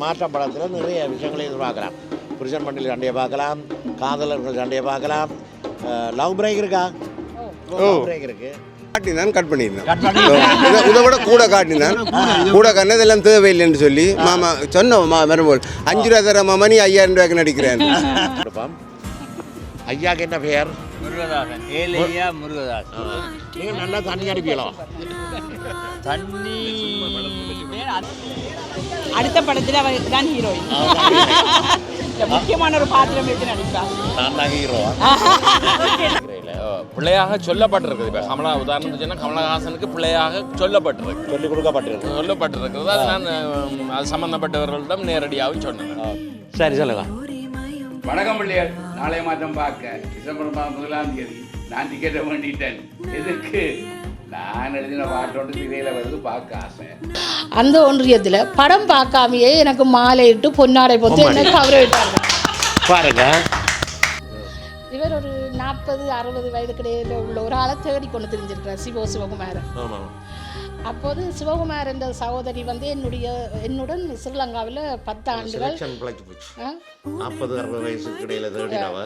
மாற்றம் படத்தில் நிறைய விஷயங்களை எதிர்பார்க்கலாம். புருஷன் மண்டியில் சண்டையை பார்க்கலாம், காதலர்கள் சண்டையை பார்க்கலாம். லவ் பிரேக் இருக்கா? லவ் பிரேக் இருக்கு. காட்டினான் கட் பண்ணியிருந்தேன். இதை விட கூட காட்டினான். கூட காட்டினது எல்லாம் தேவையில்லைன்னு சொல்லி மாமா சொன்னோம். மறுபோல் 5 ரூபா தர மாமா நீ 5000 ரூபாய்க்கு நடிக்கிறேன். ஐயாக்கு என்ன பெயர்? முருகதாசன். ஏலையா முருகதாசன். நீங்கள் நல்லா தண்ணி அடிப்பீங்களோ? தண்ணி அடுத்த படத்தில் அவர் தான் ஹீரோயின். முக்கியமான ஒரு பாத்திரம் எடுத்து நடிப்பார். நான் தான் ஹீரோ. பிள்ளையாக சொல்லப்பட்டிருக்குது. இப்போ கமலா உதாரணத்துக்கு சொன்னால் கமலஹாசனுக்கு பிள்ளையாக சொல்லப்பட்டிருக்கு, சொல்லிக் சொல்லப்பட்டிருக்கிறது. அது நான் அது சம்பந்தப்பட்டவர்களிடம் நேரடியாகவும் சொன்னேன். சரி சொல்லுங்க. வணக்கம் பிள்ளைகள். நாளைய மாற்றம் பார்க்க டிசம்பர் 1 நான் டிக்கெட்டை பண்ணிட்டேன். எதுக்கு? நான் எழுதின பாட்டோடு திரையில் வருது பார்க்க ஆசை. அந்த ஒன்றியத்தில் படம் பார்க்காமையே எனக்கு மாலையிட்டு பொன்னாடை போட்டு என்ன கௌரவிட்டாங்க பாருங்க. இவர் ஒரு 40-60 வயதுக்கிடையில் உள்ள ஒரு ஆளை தேடி கொண்டு தெரிஞ்சிருக்கிறார், சிவகுமாரன். அப்போது சிவகுமார் என்ற சகோதரி வந்து என்னுடன் ஸ்ரீலங்காவில் 10 ஆண்டுகள் 40-60 வயசுக்கு இடையில தேடினவ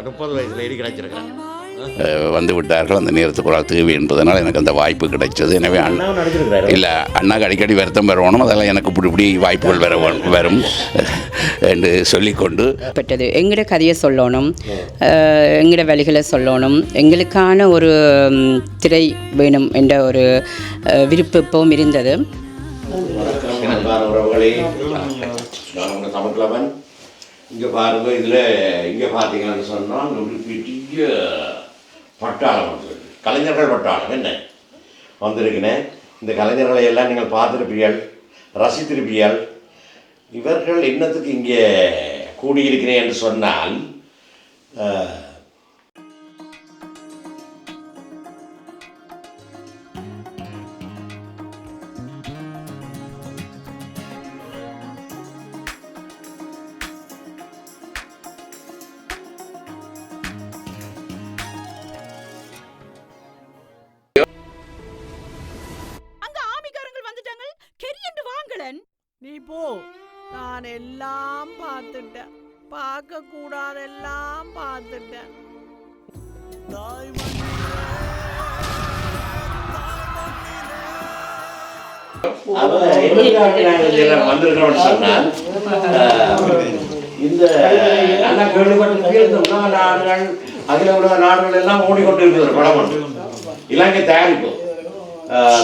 30 வயசுல எடி கிடைச்சிருக்கேன். வந்து விட்டார்கள். அந்த நேரத்துக்கு ஒரு தேவை என்பதனால் எனக்கு அந்த வாய்ப்பு கிடைச்சது. எனவே இல்லை அண்ணாக்கு அடிக்கடி வருத்தம் வரணும், அதெல்லாம் எனக்கு இப்படி வாய்ப்புகள் வரும் என்று சொல்லிக்கொண்டு பெற்றது. எங்களோட கதையை சொல்லணும், எங்களோட வழிகளை சொல்லணும், எங்களுக்கான ஒரு திரை வேணும் என்ற ஒரு விருப்பம் இருந்தது. தமிழ்லவன் இங்கே பாருங்க. இதில் இங்கே பார்த்தீங்கன்னு சொன்னால் ஒரு பெரிய பட்டாளம் வந்து கலைஞர்கள் பட்டாளம் என்ன வந்திருக்கிறேன். இந்த கலைஞர்களை எல்லாம் நீங்கள் பார்த்துருப்பீர்கள், ரசித்திருப்பீர்கள். இவர்கள் என்னத்துக்கு இங்கே கூடியிருக்கிறேன் என்று சொன்னால் நீ போ, நான் எல்லாம் பார்த்துட்டேன், பார்க்க கூடாதெல்லாம் பார்த்துட்டேன். வந்திருக்கிறோம் சொன்னால் இந்த நல்லா கேள்விப்பட்டிருக்கீங்க. உலக நாடுகள், அகில உலக நாடுகள் எல்லாம் ஓடிக்கொண்டு இருக்கிற படம் ஒன்று இலங்கை தயாரிப்பு.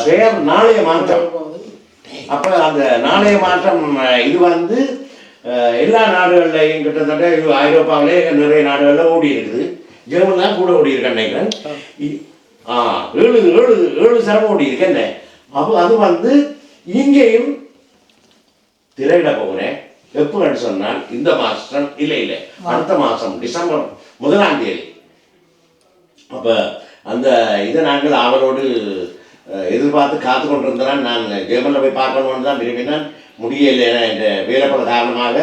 பெயர் நாளைய மாற்றம். அப்போ அந்த நாளைய மாற்றம் இது வந்து எல்லா நாடுகள்லையும் கிட்டத்தட்ட ஐரோப்பாவிலே நிறைய நாடுகளில் ஓடி இருக்குது. ஜெர்மன் தான் கூட ஓடி இருக்கேன் நினைக்கிறேன். 7 சரம் ஓடி இருக்கேன். அப்போ அது வந்து இங்கேயும் திரையிட போகிறேன். எப்போன்னு சொன்னால் இந்த மாதம் இல்லை அடுத்த மாதம் டிசம்பர் 1ஆம் தேதி. அப்போ அந்த இதை நாங்கள் அவரோடு எதிர்பார்த்து காத்து கொண்டு இருந்தால் நான் ஜெர்மனில் போய் பார்க்கணுன்னு தான் விரும்பினேன். முடியலை, என்ற வேலைப்பட காரணமாக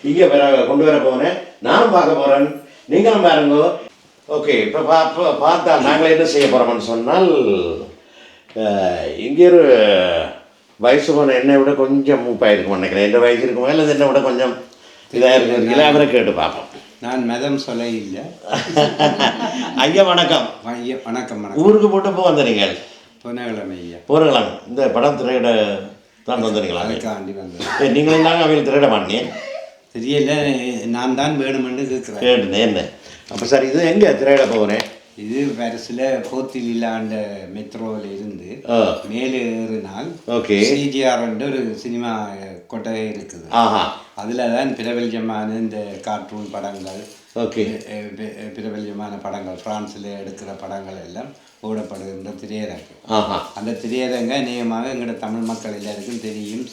இங்கே கொண்டு வர போகிறேன். நானும் பார்க்க போகிறேன், நீங்களும் பாருங்க. ஓகே, இப்போ பார்த்தா நாங்கள் என்ன செய்ய போகிறோம்னு சொன்னால் இங்கே ஒரு வயசு போன என்னை விட கொஞ்சம் மூப்பாயிருக்கும் நினைக்கிறேன். எந்த வயசு இருக்குமோ இல்லை என்னை விட கொஞ்சம் இதாக இருக்குங்களா, அவரை கேட்டு பார்ப்போம். நான் மதம் சொல்ல இல்லை. ஐயா வணக்கம். ஐயா வணக்கம். ஊருக்கு போட்டு போ வந்த நீங்கள் பொன்னகிழமை ஐயா. போகிறங்களாங்க. இந்த படம் திரையிட தான் வந்துறீங்களா? நீங்களும் தாங்க அவங்க திரையிட மாட்டேன் தெரியல, நான் தான் வேணுமென்று கேட்டுனேன். என்ன அப்போ சார் இது எங்கே திரையிட போகிறேன்? இது பரிசில் போத்திலாண்ட மெட்ரோவில் இருந்து மேலே ஏறினால் ஓகே சிஜிஆர் ஒரு சினிமா கொட்டகை இருக்குது. அதில் தான் பிரபல்யமான இந்த கார்ட்டூன் படங்கள், ஓகே பிரபல்யமான படங்கள், பிரான்ஸில் எடுக்கிற படங்கள் எல்லாம் ஓடப்படுகின்ற திரையரங்கு. அந்த திரையரங்க நியமாக எங்களோட தமிழ் மக்கள் எல்லாருக்கும் தெரியும்.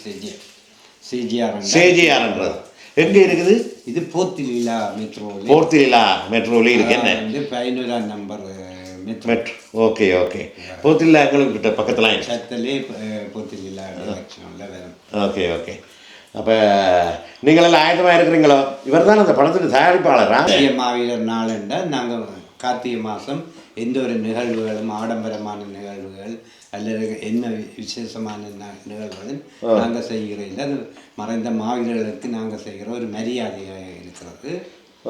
சிஜிஆர்ன்றது எங்கே இருக்குது? இது போத்திலா மெட்ரோவில். போத்திலா மெட்ரோவில் இருக்கு. என்ன வந்து 11ஆம் நம்பர் மெட்ரோ. Okay okay. போத்திலா எங்களுக்கு கிட்ட பக்கத்தில் சத்தலே போத்திலா டைரக்ஷனில் வரும். Okay okay. அப்போ நீங்களெல்லாம் ஆயத்தமாக இருக்கிறீங்களோ? இவர் தான் அந்த படத்துக்கு தயாரிப்பாளரா? மாவீரர் நாள் என்றால் நாங்கள் கார்த்திகை மாதம் எந்த ஒரு நிகழ்வுகளும் ஆடம்பரமான நிகழ்வுகள் அல்லது என்ன விசேஷமான நிகழ்வுகளும் நாங்கள் செய்கிறோம். அது மறைந்த மாவீரர்களுக்கு நாங்கள் செய்கிற ஒரு மரியாதையாக இருக்கிறது.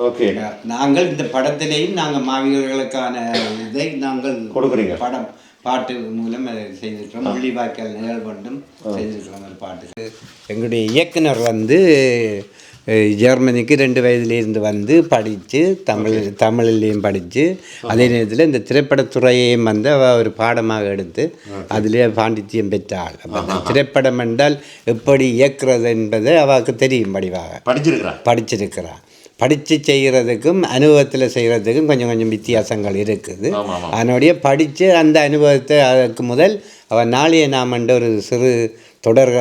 ஓகே, நாங்கள் இந்த படத்திலேயும் நாங்கள் மாவீரர்களுக்கான இதை நாங்கள் கொடுக்குறீங்க. படம் பாட்டு மூலம் செய்திருக்கிறோம். முள்ளிவாய்க்கால் நிகழ்வொன்றும் செய்திருக்கிறோம். ஒரு பாட்டுக்கு எங்களுடைய இயக்குனர் வந்து ஜெர்மனிக்கு 2 வயதிலிருந்து வந்து படித்து தமிழ்லேயும் படித்து அதே நேரத்தில் இந்த திரைப்படத்துறையையும் வந்து அவள் ஒரு பாடமாக எடுத்து அதிலே பாண்டித்யம் பெற்றாள். அப்போ திரைப்படம் என்றால் எப்படி இயக்குறது என்பது அவளுக்கு தெரியும். படிவாக படிச்சிருக்கிறாள். படித்து செய்கிறதுக்கும் அனுபவத்தில் செய்கிறதுக்கும் கொஞ்சம் வித்தியாசங்கள் இருக்குது. அதனுடைய படித்து அந்த அனுபவத்தை அதற்கு முதல் அவள் நாளைய நாமன்ற ஒரு சிறு தொலைக்காட்சி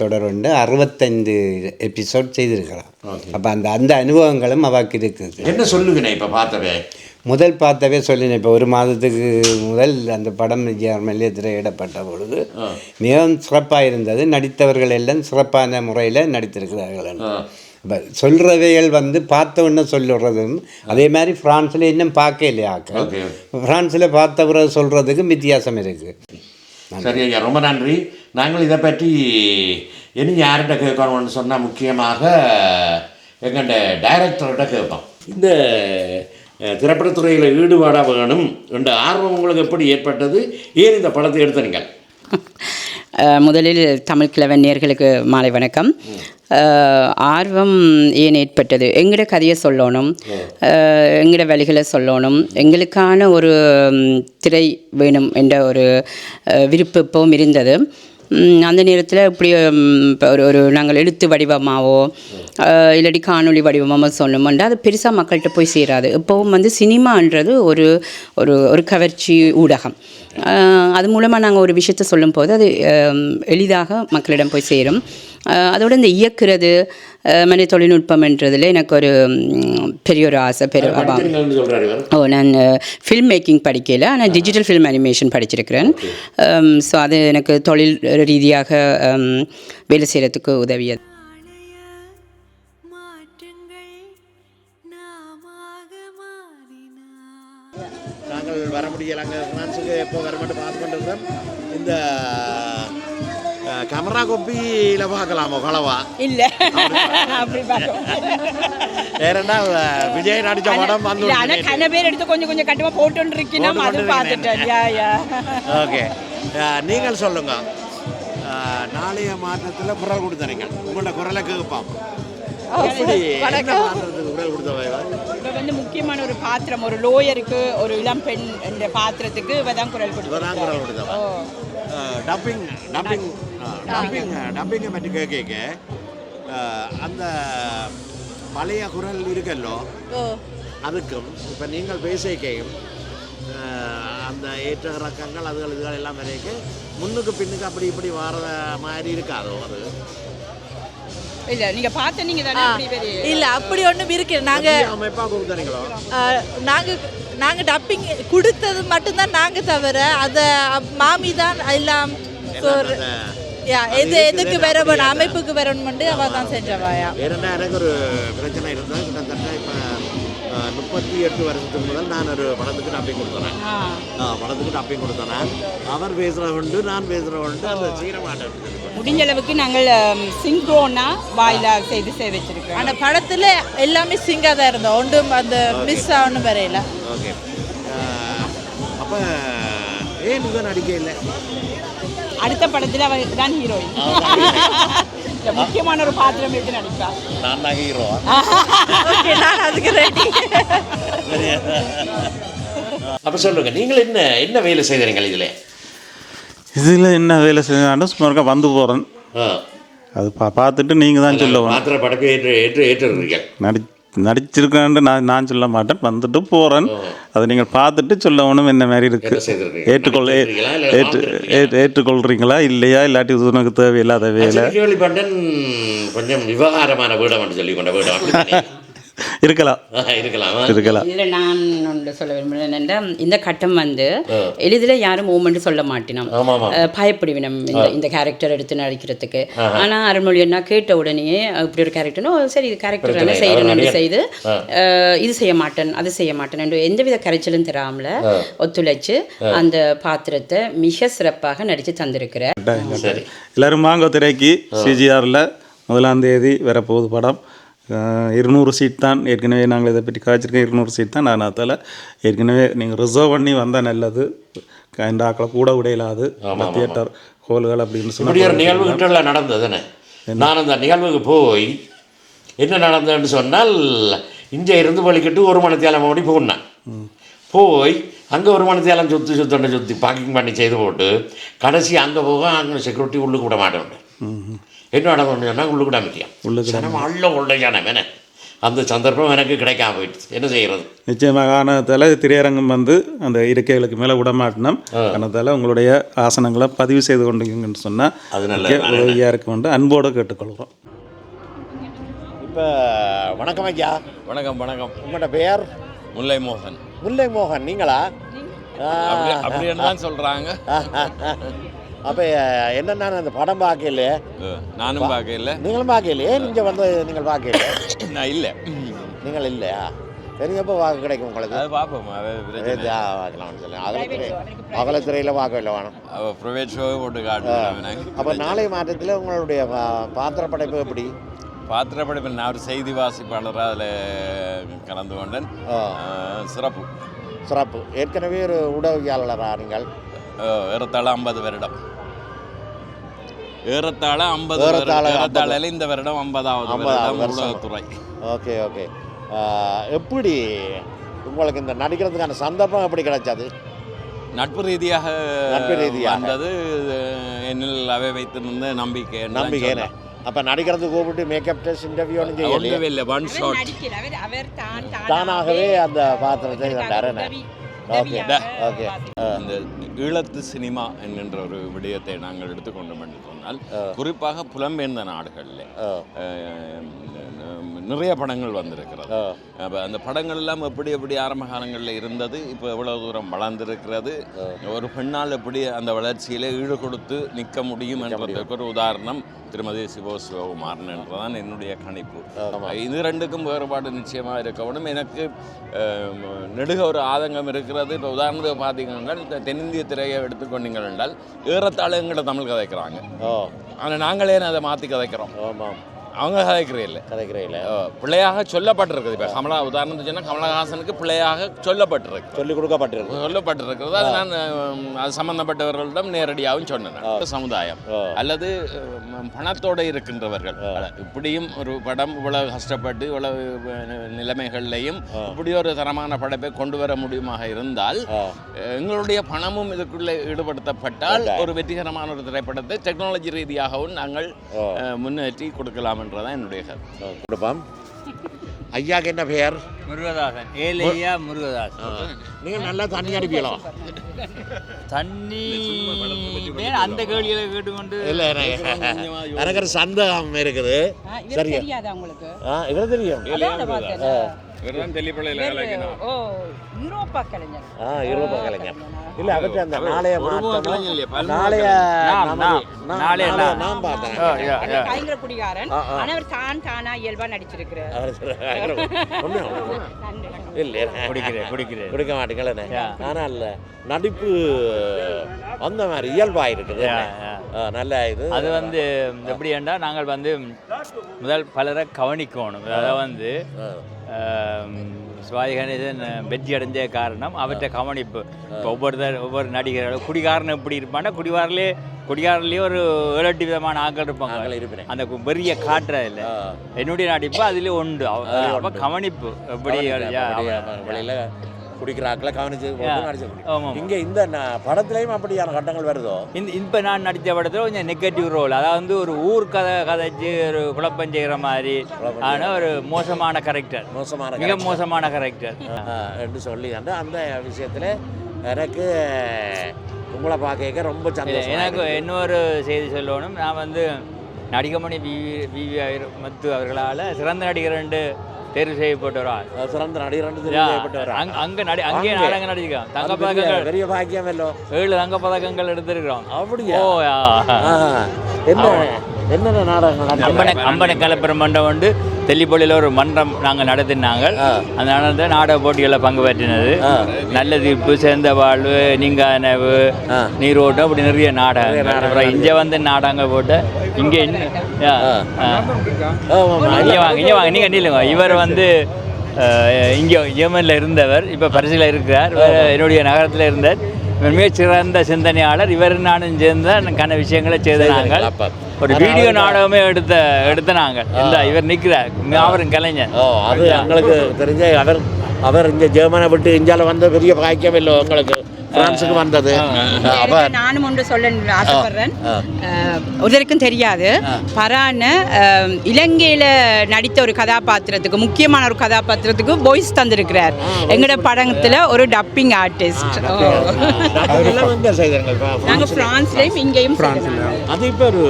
தொடர் உண்டு. 65 எபிசோட் செய்திருக்கிறான். அப்போ அந்த அனுபவங்களும் அவளுக்கு இருக்குது. என்ன சொல்லுங்கண்ணே இப்போ பார்த்தவே முதல் பார்த்தவே சொல்லினேன். இப்போ 1 மாதத்துக்கு முதல் அந்த படம் ஜெர்மனிலே திரையிடப்பட்ட பொழுது மிகவும் சிறப்பாக இருந்தது. நடித்தவர்கள் எல்லாம் சிறப்பான முறையில் நடித்திருக்கிறார்கள். இப்போ சொல்கிறவைகள் வந்து பார்த்த உடனே சொல்லுறதும் அதே மாதிரி ஃப்ரான்ஸில் இன்னும் பார்க்கலையாக்கள். ஃப்ரான்ஸில் பார்த்த பிறகு சொல்கிறதுக்கும் வித்தியாசம் இருக்குது. சரி ஐயா, ரொம்ப நன்றி. நாங்கள் இதை பற்றி இனி யார்கிட்ட கேட்கணும்னு சொன்னால் முக்கியமாக எங்கள்கிட்ட டைரக்டர்கிட்ட கேட்போம். இந்த திரைப்படத்துறையில் ஈடுபாடாக வேணும் என்ற ஆர்வம் உங்களுக்கு எப்படி ஏற்பட்டது? ஏன் இந்த படத்தை எடுத்த நீங்கள்? முதலில் தமிழ் கிழவன் நேயர்களுக்கு மாலை வணக்கம். ஆர்வம் ஏன் ஏற்பட்டது? எங்களோட கதையை சொல்லணும், எங்களோட வழிகளை சொல்லணும், எங்களுக்கான ஒரு திரை வேணும் என்ற ஒரு விருப்பம் எப்பவும் இருந்தது. அந்த நேரத்தில் இப்படி ஒரு நாங்கள் எழுத்து வடிவமாகவோ இல்லாட்டி காணொலி வடிவமாக சொல்லணும்னா அது பெருசாக மக்கள்கிட்ட போய் சேராது. இப்போவும் வந்து சினிமான்றது ஒரு ஒரு ஒரு கவர்ச்சி ஊடகம். அது மூலமாக நாங்கள் ஒரு விஷயத்தை சொல்லும்போது அது எளிதாக மக்களிடம் போய் சேரும். அதோடு இந்த இயக்குறது மனித தொழில்நுட்பம்ன்றதில் எனக்கு ஒரு பெரிய ஒரு ஆசை. நான் ஃபில்ம் மேக்கிங் படிக்கல, ஆனால் டிஜிட்டல் ஃபில்ம் அனிமேஷன் படிச்சிருக்கிறேன். ஸோ அது எனக்கு தொழில் ரீதியாக வேலை செய்கிறதுக்கு உதவியது. நாங்கள் வர முடியல, அங்கே ஃப்ரான்ஸுக்கு எப்போ வர மட்டும் பார்த்து கொண்டிருந்தோம். இந்த கேமரா கொப்பியில் பார்க்கலாமோ களவா? இல்லை, அப்படி வேறண்டா விஜய் நடித்த படம் வந்து கன பேர் எடுத்து கொஞ்சம் கட்டுமா போட்டு இருக்கணும். அது பார்த்துட்டேன். ஓகே, நீங்கள் சொல்லுங்க. நாளைய மாற்றத்தில் குரல் கொடுத்தீங்க, உங்களோட குரலை கேட்பான். வந்து முக்கியமான ஒரு பாத்திரம், ஒரு லோயருக்கு, ஒரு இளம் பெண் என்ற பாத்திரத்துக்கு இவதான் குரல் கொடுத்தா. டப்பிங்கை பற்றி கேட்க அந்த பழைய குரல் இருக்கல்லோ, அதுக்கும் இப்போ நீங்கள் பேசிக்கையும் அந்த ஏற்ற இறக்கங்கள் அதுகள் இதுகள் எல்லாம் வரைக்கும் முன்னுக்கு பின்னுக்கு அப்படி இப்படி வர மாதிரி இருக்காதோ? அது இல்லை, நீங்கள் பார்த்து நீங்கள் தானே? இல்லை, அப்படி ஒன்றும் இருக்கு. அமைப்பாக கொடுத்தீங்களோ? நாங்கள் டப்பிங் கொடுத்தது மட்டும்தான் நாங்கள் தவிர அதை மாமி தான் எல்லாம் எதுக்கு வரணும், அமைப்புக்கு வரணும்னு அவள் தான் செஞ்சவாயா. ஏன்னா எனக்கு ஒரு பிரச்சனை இருந்தால் கிட்டத்தட்ட இப்போ 38 வருஷத்துக்கு முதல் நான் ஒரு படத்துக்கு டப்பிங் கொடுத்தேன். அவர் பேசுகிற உண்டு, நான் பேசுகிற உண்டு, அந்த சீரமாட்டேன். முடிஞ்ச அளவுக்கு நாங்கள் சிங்க்ரோனா வாயில செய்து வச்சிருக்கோம். அந்த படத்தில் எல்லாமே சிங்காக தான் இருந்தோம், ஒன்றும் அந்த மிஸ் ஆகணும் வரையில. ஓகே, அப்போ ஏன் இதை நடிக்க இல்லை? அடுத்த படத்தில் அவர் தான் ஹீரோயின். முக்கியமான ஒரு பாத்திரம் எடுத்து நடிப்பா. நான் தான் ஹீரோ. நான் அதுக்கு ரெடி. அப்போ சொல்லுங்க, நீங்கள் என்ன வேலை செய்கிறீங்க இதில் என்ன வேலை செய்யணும்? சும்மா வந்து போகிறேன். அது பார்த்துட்டு நீங்கள் தான் சொல்லுவோம். மாத்திரை படக்கு ஏற்று நடிச்சிருக்கேன் நான் சொல்ல மாட்டேன், வந்துட்டு போகிறேன். அதை நீங்கள் பார்த்துட்டு சொல்லணும் என்ன மாதிரி இருக்குது, ஏற்றுக்கொள்கிறீங்களா இல்லையா, இல்லாட்டி இது உனக்கு தேவையில்லாத வேலை. கொஞ்சம் விவகாரமான வீடம் சொல்லி கொண்ட வீடம் இருக்கலாம் இருக்கலாம். இல்லை நான் ஒன்று சொல்ல விரும்புகிறேன் என்னென்னா இந்த கட்டம் வந்து எளிதில் யாரும் மூமெண்ட் சொல்ல மாட்டினோம், பயப்படுவினம் இந்த கேரக்டர் எடுத்து நடிக்கிறதுக்கு. ஆனால் அருள்மொழி என்ன கேட்ட உடனேயே இப்படி ஒரு கேரக்டர்னோ சரி இது கேரக்டர் என்ன செய்யணும் செய்து இது செய்ய மாட்டேன் அது செய்ய மாட்டேன் என்று எந்தவித கரைச்சலும் தராமல் ஒத்துழைச்சு அந்த பாத்திரத்தை மிக சிறப்பாக நடித்து தந்திருக்கிறார். எல்லாரும் வாங்க திரைக்கு. சிஜிஆரில் 1ஆம் தேதி வரப்போகுது படம். 200 சீட் தான் ஏற்கனவே நாங்கள் இதை பற்றி காய்ச்சிருக்கோம். 200 சீட் தான். நான் அதில் ஏற்கனவே நீங்கள் ரிசர்வ் பண்ணி வந்தால் நல்லது. இந்த ஆக்களை கூட விடையிலாது தியேட்டர் ஹோல்கள் அப்படின்னு சொல்லி ஒரு நிகழ்வு கிட்ட நடந்ததுன்னு நான் அந்த நிகழ்வுக்கு போய் என்ன நடந்ததுன்னு சொன்னால் இங்கே இருந்து வலிக்கிட்டு 1 மணித்தேலம் ஓடி போனேன். போய் அங்கே 1 மணித்தேலம் சுற்றி பார்க்கிங் பண்ணி செய்து போட்டு கடைசி அங்கே போக அங்கே செக்யூரிட்டி உள்ளுக்கு விட மாட்டேன். என்ன நடக்கணும்னு சொன்னால் உள்ளுக்கு விடாமட்டியான் அள்ள உள்ளையான வேணே அந்த சந்தர்ப்பம் எனக்கு கிடைக்காம போயிடுச்சு. என்ன செய்கிறது? நிச்சயமாக காரணத்தால் திரையரங்கம் வந்து அந்த இருக்கைகளுக்கு மேலே விட மாட்டினோம். காரணத்தால் உங்களுடைய ஆசனங்களை பதிவு செய்து கொண்டீங்கன்னு சொன்னால் அது நல்ல உதவியாக இருக்க கொண்டு அன்போடு கேட்டுக்கொள்கிறோம். இப்போ வணக்கம் ஐயா. வணக்கம் வணக்கம். உங்களோட பெயர்? முல்லை மோகன். முல்லை மோகன். நீங்களா? அப்படின்னு தான் சொல்கிறாங்க. அப்போ என்னென்னா அந்த படம் பார்க்கல. நானும் பார்க்கல. நீங்களும் பார்க்கலையே? நீங்கள் வந்து நீங்கள் பார்க்கல? நான் இல்லை. நீங்கள் இல்லையா? சரி, எப்போ பார்க்க கிடைக்கும் உங்களுக்கு? அது பார்ப்போம். பார்க்கலாம்னு சொல்லி அகலத்துறையில் பார்க்கல வேணும். ப்ரைவேட் ஷோவை போட்டு காட்டுறாங்க. அப்போ நாளைய மாற்றத்தில் உங்களுடைய பாத்திர படைப்பு எப்படி? பாத்திர படைப்பு நான் ஒரு செய்தி வாசிப்பாளராக அதில் கலந்து கொண்டேன். சிறப்பு சிறப்பு. ஏற்கனவே ஒரு உடவியாளராக நீங்கள்? ஏறத்தாழ 50 வருடம். ஏறத்தாழ 50 வருடம். இந்த வருடம் 50வது ஊடகத்துறை. Okay okay. எப்படி உங்களுக்கு இந்த நடிக்கிறதுக்கான சந்தர்ப்பம் எப்படி கிடைச்சது? நட்பு ரீதியாக வந்தது. என்னில் அவை வைத்திருந்த நம்பிக்கை. அப்போ நடிக்கிறது கூப்பிட்டு மேக்கப் டெஸ்ட் இன்டர்வியூ இல்லை. ஒன் ஷாட் தானாகவே அந்த பாத்திரத்தை கண்டாரு. Okay okay. இந்த ஈழத்து சினிமா என்கின்ற ஒரு விடயத்தை நாங்கள் எடுத்துக்கொண்டோம் என்று சொன்னால் குறிப்பாக புலம்பெயர்ந்த நாடுகளில் நிறைய படங்கள் வந்திருக்கிறது. அப்போ அந்த படங்கள் எல்லாம் எப்படி ஆரம்ப காலங்களில் இருந்தது, இப்போ எவ்வளோ தூரம் வளர்ந்திருக்கிறது, ஒரு பெண்ணால் எப்படி அந்த வளர்ச்சியில் ஈடு கொடுத்து நிற்க முடியும் என்பதற்கு ஒரு உதாரணம் திருமதி சிவகுமாரன் என்றுதான் என்னுடைய கணிப்பு. இது ரெண்டுக்கும் வேறுபாடு நிச்சயமாக இருக்கணும். எனக்கு நெடுக ஒரு ஆதங்கம் இருக்கிறது. இப்போ உதாரணத்துக்கு பார்த்தீங்கன்னா தென்னிந்திய திரையை எடுத்துக்கொண்டீங்கள் என்றால் ஏறத்தாழ எங்கிட்ட தமிழ் கதைக்கிறாங்க. ஆனால் நாங்களே அதை மாற்றி கதைக்கிறோம். ஆமாம், அவங்க கதைக்கிறே இல்லை. பிள்ளையாக சொல்லப்பட்டிருக்குது. இப்போ உதாரணத்துக்கு சொன்னால் கமலஹாசனுக்கு பிள்ளையாக சொல்லப்பட்டிருக்கிறது. அது நான் அது சம்பந்தப்பட்டவர்களிடம் நேரடியாகவும் சொன்னேன். சமுதாயம் அல்லது பணத்தோடு இருக்கின்றவர்கள் இப்படியும் ஒரு படம் இவ்வளவு கஷ்டப்பட்டு இவ்வளவு நிலைமைகள்லையும் இப்படி ஒரு தரமான படைப்பை கொண்டு வர முடியுமாக இருந்தால் எங்களுடைய பணமும் இதுக்குள்ளே ஈடுபடுத்தப்பட்டால் ஒரு வெற்றிகரமான ஒரு திரைப்படத்தை டெக்னாலஜி ரீதியாகவும் நாங்கள் முன்னேற்றி கொடுக்கலாம் என்றதான் என்னுடைய குடும்பம். ஐயாக்கு என்ன பெயர்? முருகதாசன். ஏலையா முருகதாசன். நீங்கள் நல்லா தண்ணி அடிப்பீங்களோ? தண்ணி அந்த கேள்விகளை கேட்டுக்கொண்டு இல்லை, எனக்கு ஒரு சந்தேகம் இருக்குது. சரியா உங்களுக்கு இவரை தெரியும்? யூரோப்பா கலைஞர். இல்லை, அவற்றை அந்த நாளைய நான் பார்த்தேன். கைங்கிற குடிகாரன். ஆனால் அவர் தானா இயல்பா நடிச்சிருக்கிறார். இல்லை, குடிக்க மாட்டீங்களே. ஆனால் நடிப்பு அந்த மாதிரி இயல்பாக இருக்குது. நல்ல இது. அது வந்து எப்படி என்றால் நாங்கள் வந்து முதல் பலரை கவனிக்கணும். அதை சிவாஜி கணேசன் வெற்றி அடைஞ்ச காரணம் அவற்றை கவனிப்பு. இப்போ ஒவ்வொரு நடிகர்களும் குடிகாரன் எப்படி இருப்பான்னா குடிகாரன்லேயே ஒரு 7-8 விதமான ஆட்கள் இருப்பாங்க. அந்த பெரிய காட்டுற இல்லை என்னுடைய நடிப்பு அதிலே உண்டு. அப்போ கவனிப்பு எப்படி வழியில் குடிக்கிறாக்களை கவனிச்சு இங்கே இந்த படத்துலையும் அப்படியான கட்டங்கள் வருதோ? இப்போ நான் நடித்த படத்தில் கொஞ்சம் நெகட்டிவ் ரோல், அதாவது ஒரு ஊர் கதைச்சு ஒரு குழப்பம் செய்கிற மாதிரி ஆனால் ஒரு மோசமான கேரக்டர், மிக மோசமான கேரக்டர் என்று சொல்லி அந்த விஷயத்தில் எனக்கு உங்களை பார்க்க ரொம்ப சந்தோஷம். எனக்கு இன்னொரு செய்தி சொல்லணும். நான் வந்து நடிகமணி வி.வி. முத்து அவர்களால் சிறந்த நடிகர் என்று தேர்வு செய்யப்பட்ட ஒரு ஆள். சிறந்த நடிகர் அங்கேயே நாடகம் நடிச்சிருக்கான். தங்கப்பதக்கங்கள் பெரிய பாக்கியமல்லோ. 7 தங்கப்பதக்கங்கள் எடுத்திருக்கிறோம். அப்படியா? ஓ என்னென்ன நாடகங்கள்? அம்பனை கலப்பெரும் மன்றம் வந்து தெல்லிப்பள்ளியில் ஒரு மன்றம் நாங்கள் நடத்தினாங்க. அந்த நடந்த நாடக போட்டிகளில் பங்கு பெற்றினது. நல்ல தீர்ப்பு, சேர்ந்த வாழ்வு, நீங்கானவு, நீரோட்டம், அப்படி நிறைய நாடகம். அப்புறம் இங்கே வந்து நாடகங்கள் போட்டு இங்கே இங்கே வாங்க நீங்கள் நில்லுங்க. இவர் வந்து இங்கே ஜெர்மனியில் இருந்தவர், இப்போ பரிசில் இருக்கிறார். என்னுடைய நகரத்தில் இருந்தார். இவர் மிகச்சிறந்த சிந்தனையாளர். இவர் நானும் சேர்ந்த கன விஷயங்களை செய்த நாங்கள் ஒரு வீடியோ நாடகமே எடுத்த நாங்கள். இந்த இவர் நிற்கிறார், அவரும் கலைஞர். அது எங்களுக்கு தெரிஞ்ச அவர் இங்கே ஜெர்மனை விட்டு இந்தியாவில் வந்த பெரிய பாக்கியம் இல்லை உங்களுக்கு. பிரான்ஸுக்கு வந்தது. நானும் ஒன்று சொல்ல ஆசைப்படுறேன். ஒருத்தருக்கும் தெரியாது, பரான இலங்கையில் நடித்த ஒரு கதாபாத்திரத்துக்கு, முக்கியமான ஒரு கதாபாத்திரத்துக்கு வாய்ஸ் தந்திருக்கிறார். எங்களோட படத்தில் ஒரு டப்பிங் ஆர்டிஸ்ட். நாங்கள் பிரான்ஸ்லேயும் இங்கேயும். அது இப்போ ஒரு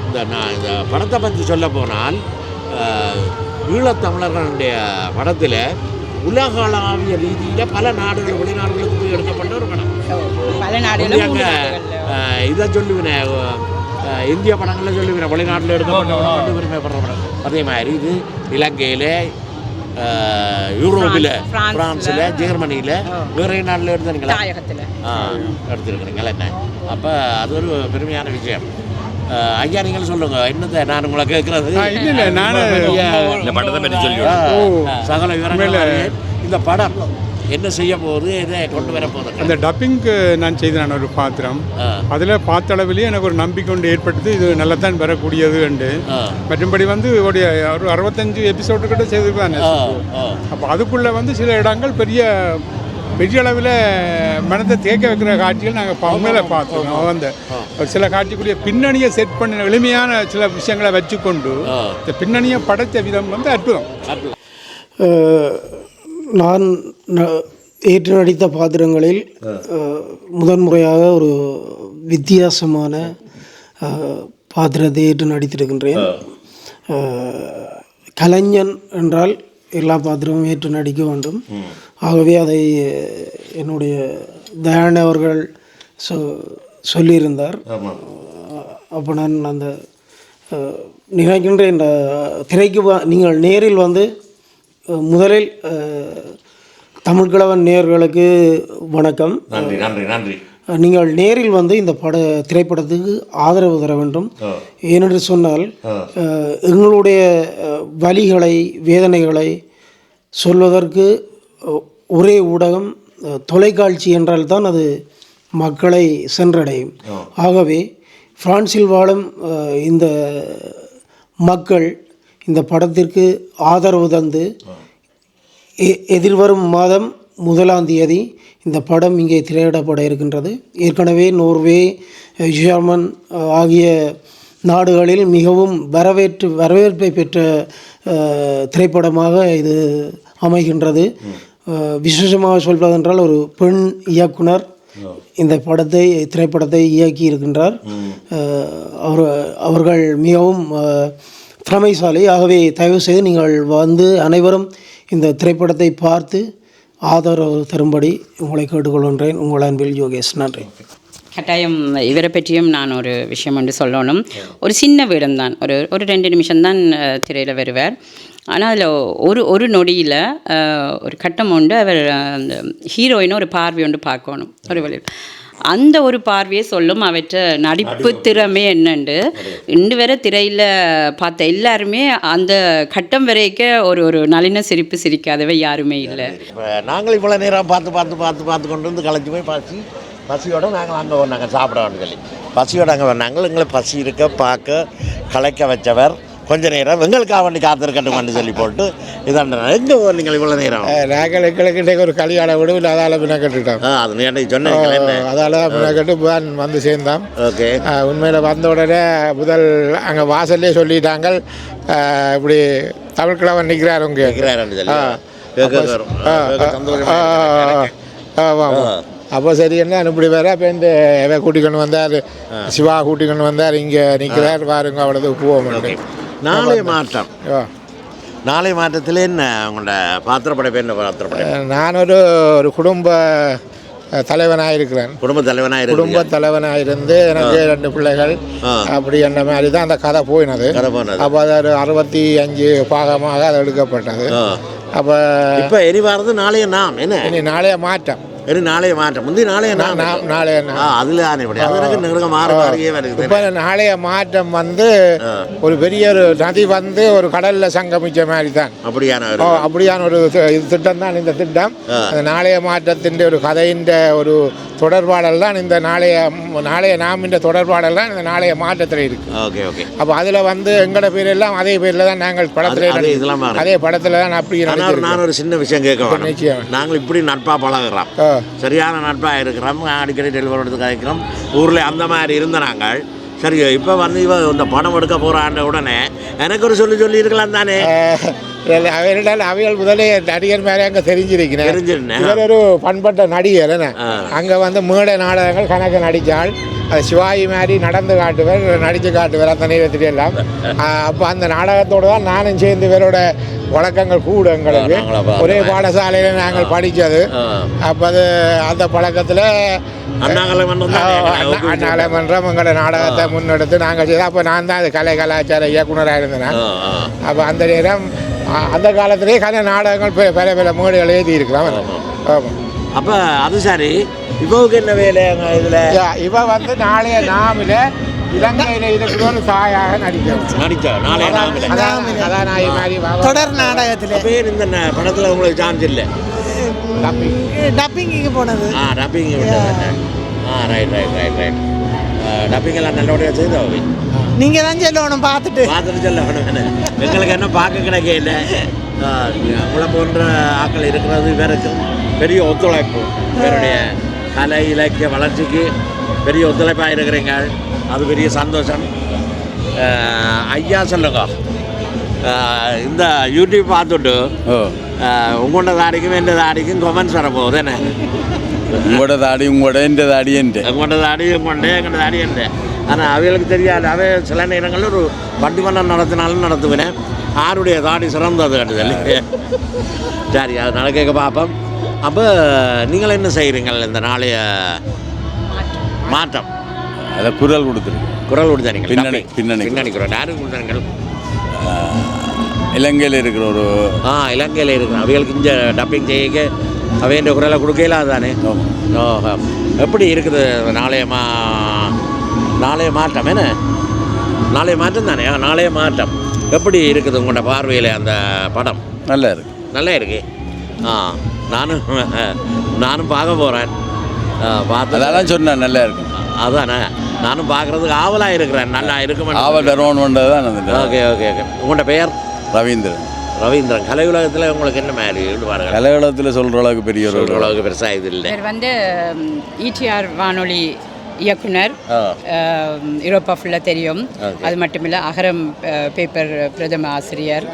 இந்த படத்தை பற்றி சொல்ல போனால் ஈழத்தமிழர்களுடைய படத்தில் உலகளாவிய ரீதியில் பல நாடுகள், வெளிநாடுகளுக்கு போய் எடுக்கப்பட்ட ஒரு படம். பல நாடுகள் இதை சொல்லுவேன், இந்திய படங்களில் சொல்லுவேன், வெளிநாட்டில் எடுக்கப்பட்ட படம் பெருமைப்படுற படம். அதே மாதிரி இது இலங்கையில், யூரோப்பில், பிரான்ஸில், ஜெர்மனியில், நிறைய நாட்டில் எடுத்துருங்களா? எடுத்துருக்குறீங்களா என்ன? அப்போ அது ஒரு பெருமையான விஷயம். ஐயா நீங்கள் சொல்லுங்க, என்னத்தை நான் உங்களை கேட்கறது. சகல விவரங்கள். இந்த படம் என்ன செய்ய போகுது, இதை கொண்டு வர போகுது? அந்த டப்பிங்க்கு நான் செய்தேன் ஒரு பாத்திரம். அதில் பார்த்த அளவிலேயே எனக்கு ஒரு நம்பிக்கை ஒன்று ஏற்படுது, இது நல்லா தான் வரக்கூடியது உண்டு. மற்றும்படி வந்து ஒரு 65 எபிசோடு கிட்ட செய்திருக்காங்க. அப்போ அதுக்குள்ளே வந்து சில இடங்கள் பெரிய அளவில் மனத்தை தேக்க வைக்கிற காட்சிகள் நாங்கள் உண்மையில் பார்த்தோம். அந்த சில காட்சிக்குரிய பின்னணியை செட் பண்ணின எளிமையான சில விஷயங்களை வச்சுக்கொண்டு இந்த பின்னணியை படைத்த விதம் வந்து அற்புதம். நான் ஏற்று நடித்த பாத்திரங்களில் முதன்முறையாக ஒரு வித்தியாசமான பாத்திரத்தை ஏற்று நடித்திருக்கின்றேன். கலைஞன் என்றால் எல்லா பாத்திரமும் ஏற்று நடிக்க வேண்டும். ஆகவே அதை என்னுடைய தயான் அவர்கள் சொல்லியிருந்தார். அப்போ நான் அந்த நினைக்கின்ற இந்த திரைக்கு நீங்கள் நேரில் வந்து முதலில் தமிழ்கிழவன் நேயர்களுக்கு வணக்கம். நன்றி நன்றி நன்றி. நீங்கள் நேரில் வந்து இந்த திரைப்படத்துக்கு ஆதரவு தர வேண்டும். ஏனென்று சொன்னால் எங்களுடைய வலிகளை, வேதனைகளை சொல்வதற்கு ஒரே ஊடகம் தொலைக்காட்சி என்றால் தான் அது மக்களை சென்றடையும். ஆகவே பிரான்சில் வாழும் இந்த மக்கள் இந்த படத்திற்கு ஆதரவு தந்து எதிர்வரும் மாதம் 1ஆம் தேதி இந்த படம் இங்கே திரையிடப்பட இருக்கின்றது. ஏற்கனவே நோர்வே, ஜெர்மன் ஆகிய நாடுகளில் மிகவும் வரவேற்பை பெற்ற திரைப்படமாக இது அமைகின்றது. விசேஷமாக சொல்வதென்றால் ஒரு பெண் இயக்குனர் இந்த திரைப்படத்தை இயக்கி இருக்கின்றார். அவர்கள் மிகவும் திறமைசாலி. ஆகவே தயவு செய்து நீங்கள் வந்து அனைவரும் இந்த திரைப்படத்தை பார்த்து ஆதரவு தரும்படி உங்களை கேட்டுக்கொள்கின்றேன். உங்கள் அன்பில் யோகேஷ். நன்றி. கட்டாயம் இவரை பற்றியும் நான் ஒரு விஷயம் ஒன்று சொல்லணும். ஒரு சின்ன வேடம்தான், ஒரு 2 நிமிஷம்தான் திரையில் வருவார். ஆனால் அதில் ஒரு நொடியில் ஒரு கட்டம் உண்டு. அவர் அந்த ஹீரோயினை ஒரு பார்வை ஒன்று பார்க்கணும். ஒரு வழியில் அந்த ஒரு பார்வையை சொல்லும் அவற்றை நடிப்பு திறமை என்னண்டு. இன்று வரை திரையில் பார்த்த எல்லாருமே அந்த கட்டம் வரைக்கும் ஒரு நளின சிரிப்பு சிரிக்காதவை யாருமே இல்லை. நாங்கள் இவ்வளோ நேரம் பார்த்து கொண்டு வந்து கலைஞ்சி போய் பசியோடு நாங்கள் அங்கே வந்தாங்க சாப்பிட சொல்லி. பசியோடு அங்கே வந்தாங்க. எங்களை பசி இருக்க பார்க்க கலைக்க வச்சவர். கொஞ்ச நேரம் எங்களுக்காக வேண்டி காத்திருக்கட்டும்னு சொல்லி போட்டு இதாண்ட எங்கே நீங்கள் இவ்வளோ நேரம்? நாங்கள் எங்களுக்கு ஒரு கல்யாண விடு இல்லை, அதால் பின்ன கட்டுட்டோம். அது நேற்று சொன்னேன், அதால் பின்ன கட்டு வந்து சேர்ந்தோம். ஓகே. உண்மையில் வந்த உடனே முதல் அங்கே வாசல்லே சொல்லிட்டாங்க, இப்படி தமிழ்கிழவன் நிற்கிறார் உங்க அப்போ சரி என்ன இப்படி வேற. அப்போ இந்த கூட்டிக்கொண்டு வந்தார், சிவா கூட்டிக்கொண்டு வந்தார், இங்கே நிற்கிறார் பாருங்க, அவ்வளோது போவோம். நாளைய மாற்றம் நாளை மாற்றத்தில் என்ன உங்களோட பாத்திரப்படைப்பு என்ன பாத்திரப்படைப்பு? நான் ஒரு குடும்ப தலைவனாக இருக்கிறேன். குடும்ப தலைவனாக இருந்து எனக்கு 2 பிள்ளைகள் அப்படி என்ன மாதிரி தான் அந்த கதை போயினது. அப்போ அது ஒரு 65 பாகமாக அது எடுக்கப்பட்டது. அப்போ இப்போ இனி வர்றது நாளைய நாம் என்ன இனி நாளைய மாற்றம் நாளைய மாற்றம் முந்தி நாளைய அதில் இப்போ நாளைய மாற்றம் வந்து ஒரு பெரிய ஒரு நதி வந்து ஒரு கடல்ல சங்கமிச்ச மாதிரி தான் அப்படியான ஒரு திட்டம் தான் இந்த திட்டம். அந்த நாளைய மாற்றத்தின் ஒரு கதையின் ஒரு தொடர்பாடல் தான் இந்த நாளைய நாம் இந்த தொடர்பாடல் தான் இந்த நாளைய மாற்றத்தில் இருக்கு. அப்போ அதில் வந்து எங்களோட பேர் எல்லாம் அதே பேரில் தான் நாங்கள் படத்தில் அதே படத்தில் தான் அப்படி. நான் ஒரு சின்ன விஷயம் கேட்க நிச்சயம் நாங்கள் இப்படி நட்பாக பழகிறோம், சரியான நட்பாக இருக்கிறோம், அடிக்கடி டெலிவரி எடுத்து கதைக்கிறோம். ஊரில் அந்த மாதிரி இருந்த நாங்கள் சரி இப்போ வந்து இந்த படம் எடுக்க போகிறான்ற உடனே எனக்கு ஒரு சொல்லி இருக்கலாம் தானே. அவைகள் முதலே நடிகர் மாதிரி அங்கே தெரிஞ்சிருக்கிறேன். இவர் ஒரு பண்பட்ட நடிகர். அங்கே வந்து மேடை நாடகங்கள் கணக்கு நடித்தால் அது சிவாஜி மாதிரி நடந்து காட்டுவார், நடித்து காட்டுவார் அந்த நேரத்தில் எல்லாம். அப்போ அந்த நாடகத்தோடு தான் நானும் சேர்ந்து இவரோட வழக்கங்கள் கூட எங்களுக்கு ஒரே பாடசாலையில் நாங்கள் படித்தது. அப்போ அது அந்த பழக்கத்தில் அண்ணாமலை மன்றம் எங்களோட நாடகத்தை முன்னெடுத்து நாங்கள் செய்தோம். அப்போ நான் தான் அது கலாச்சார இயக்குனராக இருந்தேன். அப்போ அந்த நேரம் அந்த காலத்திலே நாடகங்கள் பல மேடைகள் எழுதி இருக்கலாம். ஆமாம். அப்போ அது சரி. இவருக்கு என்ன வேலை இதில்? இவ வந்து நாளைய நாமில் இலங்கையில் இருக்கிற ஒரு தாயாக தொடர் நாடகத்தில் பேர் இந்த படத்தில் உங்களுக்கு சான்ஸ் இல்லை. டப்பிங்கு போனது. டப்பிங் ரைட் டப்பிங் எல்லாம் நல்லபடியாக செய்தோம். நீங்கள் தான் சொல்லணும், பார்த்துட்டு சொல்லணும். எங்களுக்கு என்ன பார்க்க கிடைக்க இல்லை. உங்களை போன்ற ஆட்கள் இருக்கிறது இவருக்கும் பெரிய ஒத்துழைப்பு, இவருடைய கலை இலக்கிய வளர்ச்சிக்கு பெரிய ஒத்துழைப்பாக இருக்கிறீங்க. அது பெரிய சந்தோஷம். ஐயா சொல்லுங்க, இந்த யூடியூப் பார்த்துட்டு உங்களோட தாடிக்கும் எந்த தாடிக்கும் கமெண்ட்ஸ் வர போகுது என்ன? உங்களோட தாடி உங்களோட எந்த தாடி உங்களோட தாடி உங்களோட எங்களோட தாடி எந்த. ஆனால் அவைகளுக்கு தெரியாது. அவை சில நேரங்களில் ஒரு பண்டிமன்றம் நடத்தினாலும் நடத்துவேன். ஆருடைய தாடி சிறந்தது கட்டுதல். சரி, அது நடக்க பார்ப்போம். அப்போ நீங்கள் என்ன செய்கிறீங்கள் இந்த நாளைய மாற்றம்? அதை குரல் கொடுத்துருங்க. பின்னணி குரல் யாருக்கு கொடுத்தார்கள்? இலங்கையில் இருக்கிற ஒரு இலங்கையில் இருக்கிற அவைகளுக்கு இந்த டப்பிங் செய்ய அவைன்ற குரலை கொடுக்கலாம் தானே. எப்படி இருக்குது நாளைய மாற்றம்? என்ன நாளைய மாற்றம் தானே? நாளைய மாற்றம் எப்படி இருக்குது உங்களோட பார்வையில்? அந்த படம் நல்லா இருக்கு. நானும் பார்க்க போகிறேன். அதெல்லாம் சொன்னேன் நல்லா இருக்கும். அதானே நானும் பார்க்குறதுக்கு ஆவலாக இருக்கிறேன். நல்லா இருக்குமா? ஆவல் வரணுன்றது தான். ஓகே. உங்களோட பெயர்? ரவீந்திரன். கலை உலகத்தில் உங்களுக்கு என்ன மாதிரி ஈடுபாடு? கலை உலகத்தில் சொல்கிற அளவுக்கு பெரிய அளவுக்கு பெருசாக இது இல்லை. வந்து ETR வானொலி இயக்குனர், யூரோப்பா ஃபுல்லாக தெரியும். அது மட்டும் இல்லை, அகரம் பேப்பர் பிரதம ஆசிரியர்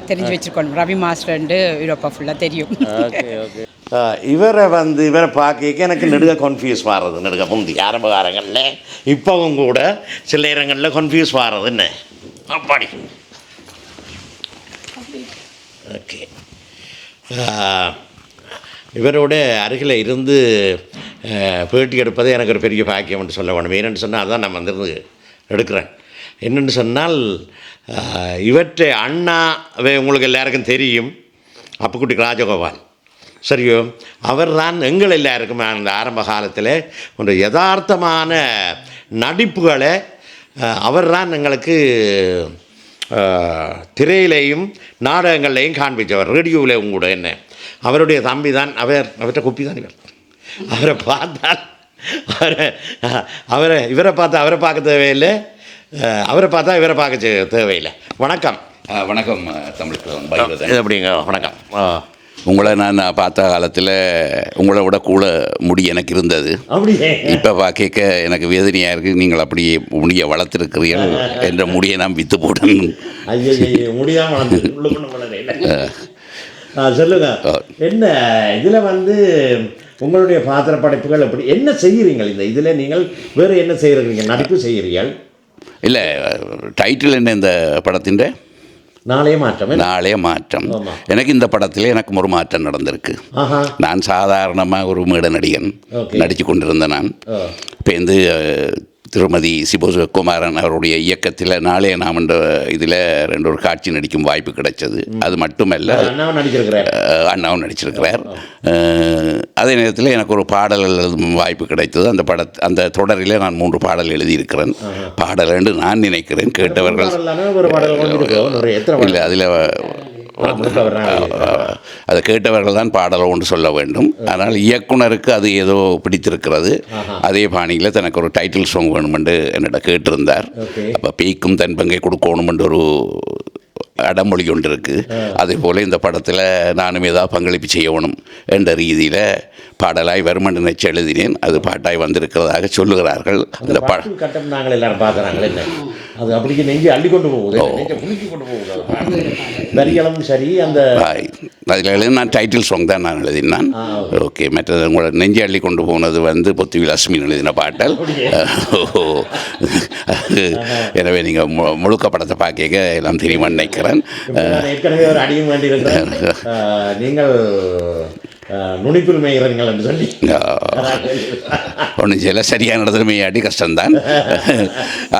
தெரிஞ்சு வச்சுருக்கோம். ரவி மாஸ்டர்ண்டு யூரோப்பா ஃபுல்லாக தெரியும். இவரை பார்க்க எனக்கு நெடுக கன்ஃபியூஸ் ஆகிறது. நெடுக முந்தி ஆரம்ப காலங்களில் இப்போவும் கூட சில நேரங்களில் கன்ஃபியூஸ் ஆகிறது. என்ன அப்பாடி? ஓகே. இவரோட அருகில் இருந்து பேட்டி எடுப்பது எனக்கு ஒரு பெரிய பாக்கியம்னு சொல்ல வேணும். ஏன்னு சொன்னால் அதான் நான் வந்திருந்து எடுக்கிறேன். என்னென்னு சொன்னால் இவற்றை அண்ணாவே உங்களுக்கு எல்லாருக்கும் தெரியும், அப்புக்குட்டி ராஜகோபால். சரியோ, அவர் தான் எங்கள் எல்லாருக்கும் அந்த ஆரம்ப காலத்தில் ஒரு யதார்த்தமான நடிப்புகளை அவர் தான் எங்களுக்கு திரையிலையும் நாடகங்கள்லையும் காண்பித்தவர். ரேடியோவில் கூட என்ன அவருடைய தம்பி தான் அவர்கிட்ட குப்பி தான் இவர். அவரை பார்த்தால் இவரை பார்த்தா அவரை பார்க்க தேவையில்லை, அவரை பார்த்தா இவரை பார்க்க தேவையில்லை. வணக்கம். வணக்கம் தமிழ். எப்படிங்க? வணக்கம். உங்களை நான் பார்த்த காலத்தில் உங்களை விட கூட முடி எனக்கு இருந்தது. இப்போ பார்க்க எனக்கு வேதனையாக இருக்குது. நீங்கள் அப்படியே முடியை வளர்த்துருக்கிறீர்கள். என்ற முடியை நான் விற்று போடணும். சொல்லுங்க, என்ன இதில் வந்து உங்களுடைய பாத்திர படைப்புகள் எப்படி என்ன செய்கிறீங்க? இந்த இதில் நீங்கள் வேறு என்ன செய்கிறீங்க? நடிப்பு செய்கிறீர்கள்? இல்லை, டைட்டில் என்ன இந்த படத்தின்? நாளைய மாற்றம் எனக்கு இந்த படத்தில் எனக்கு ஒரு மாற்றம் நடந்திருக்கு. நான் சாதாரணமாக ஒரு மேட நடிகன் நடித்து கொண்டிருந்தேன். நான் இப்போ வந்து திருமதி சிவகுமாரன் அவருடைய இயக்கத்தில் நாளைய நாம் என்ற இதில் ஒரு காட்சி நடிக்கும் வாய்ப்பு கிடைச்சது. அது மட்டுமல்ல, அண்ணாவும் நடிச்சிருக்கிறார். அதே நேரத்தில் எனக்கு ஒரு பாடல் எழுதும் வாய்ப்பு கிடைத்தது. அந்த தொடரில் நான் 3 பாடல் எழுதியிருக்கிறேன். பாடல் என்று நான் நினைக்கிறேன். கேட்டவர்கள் இல்லை, அதில் அதை கேட்டவர்கள் தான் பாடலை ஒன்று சொல்ல வேண்டும். அதனால் இயக்குனருக்கு அது ஏதோ பிடித்திருக்கிறது. அதே பாணியில் தனக்கு ஒரு டைட்டில் சாங் வேணுமென்று என்னிடம் கேட்டிருந்தார். அப்போ பேய்க்கும் தன் பங்கை கொடுக்கணுமென்று ஒரு அடமொழி ஒன்று இருக்குது. அதே போல் இந்த படத்தில் நானும் ஏதாவது பங்களிப்பு செய்யணும் என்ற ரீதியில் பாடலாய் வருமன் நினைச்சு எழுதினேன். அது பாட்டாய் வந்திருக்கிறதாக சொல்லுகிறார்கள். அந்த கட்டம் நாங்கள் எல்லாரும் பார்க்குறாங்களே, அது அப்படியே நெஞ்சு அள்ளி கொண்டு போகுது, வரிகளும் சரி. அந்த அதில் எழுதி நான் டைட்டில் சாங் தான் நான் எழுதினான். ஓகே, மற்றது உங்களை நெஞ்சு அள்ளி கொண்டு போனது வந்து பொத்துவில் அஸ்மின் எழுதின பாட்டல். எனவே நீங்கள் முழுக்க படத்தை பார்க்க எல்லாம் தெரியுமா நினைக்கிறேன். ஏற்கனவே ஒரு அடியும் வேண்டியிருக்கிறேன். நீங்கள் நுனிப்பில் மேய்கிறீங்கள் என்று சொல்லி ஒன்றும் செய்யலை, சரியான இடத்துல மேயாட்டி கஷ்டம்தான்.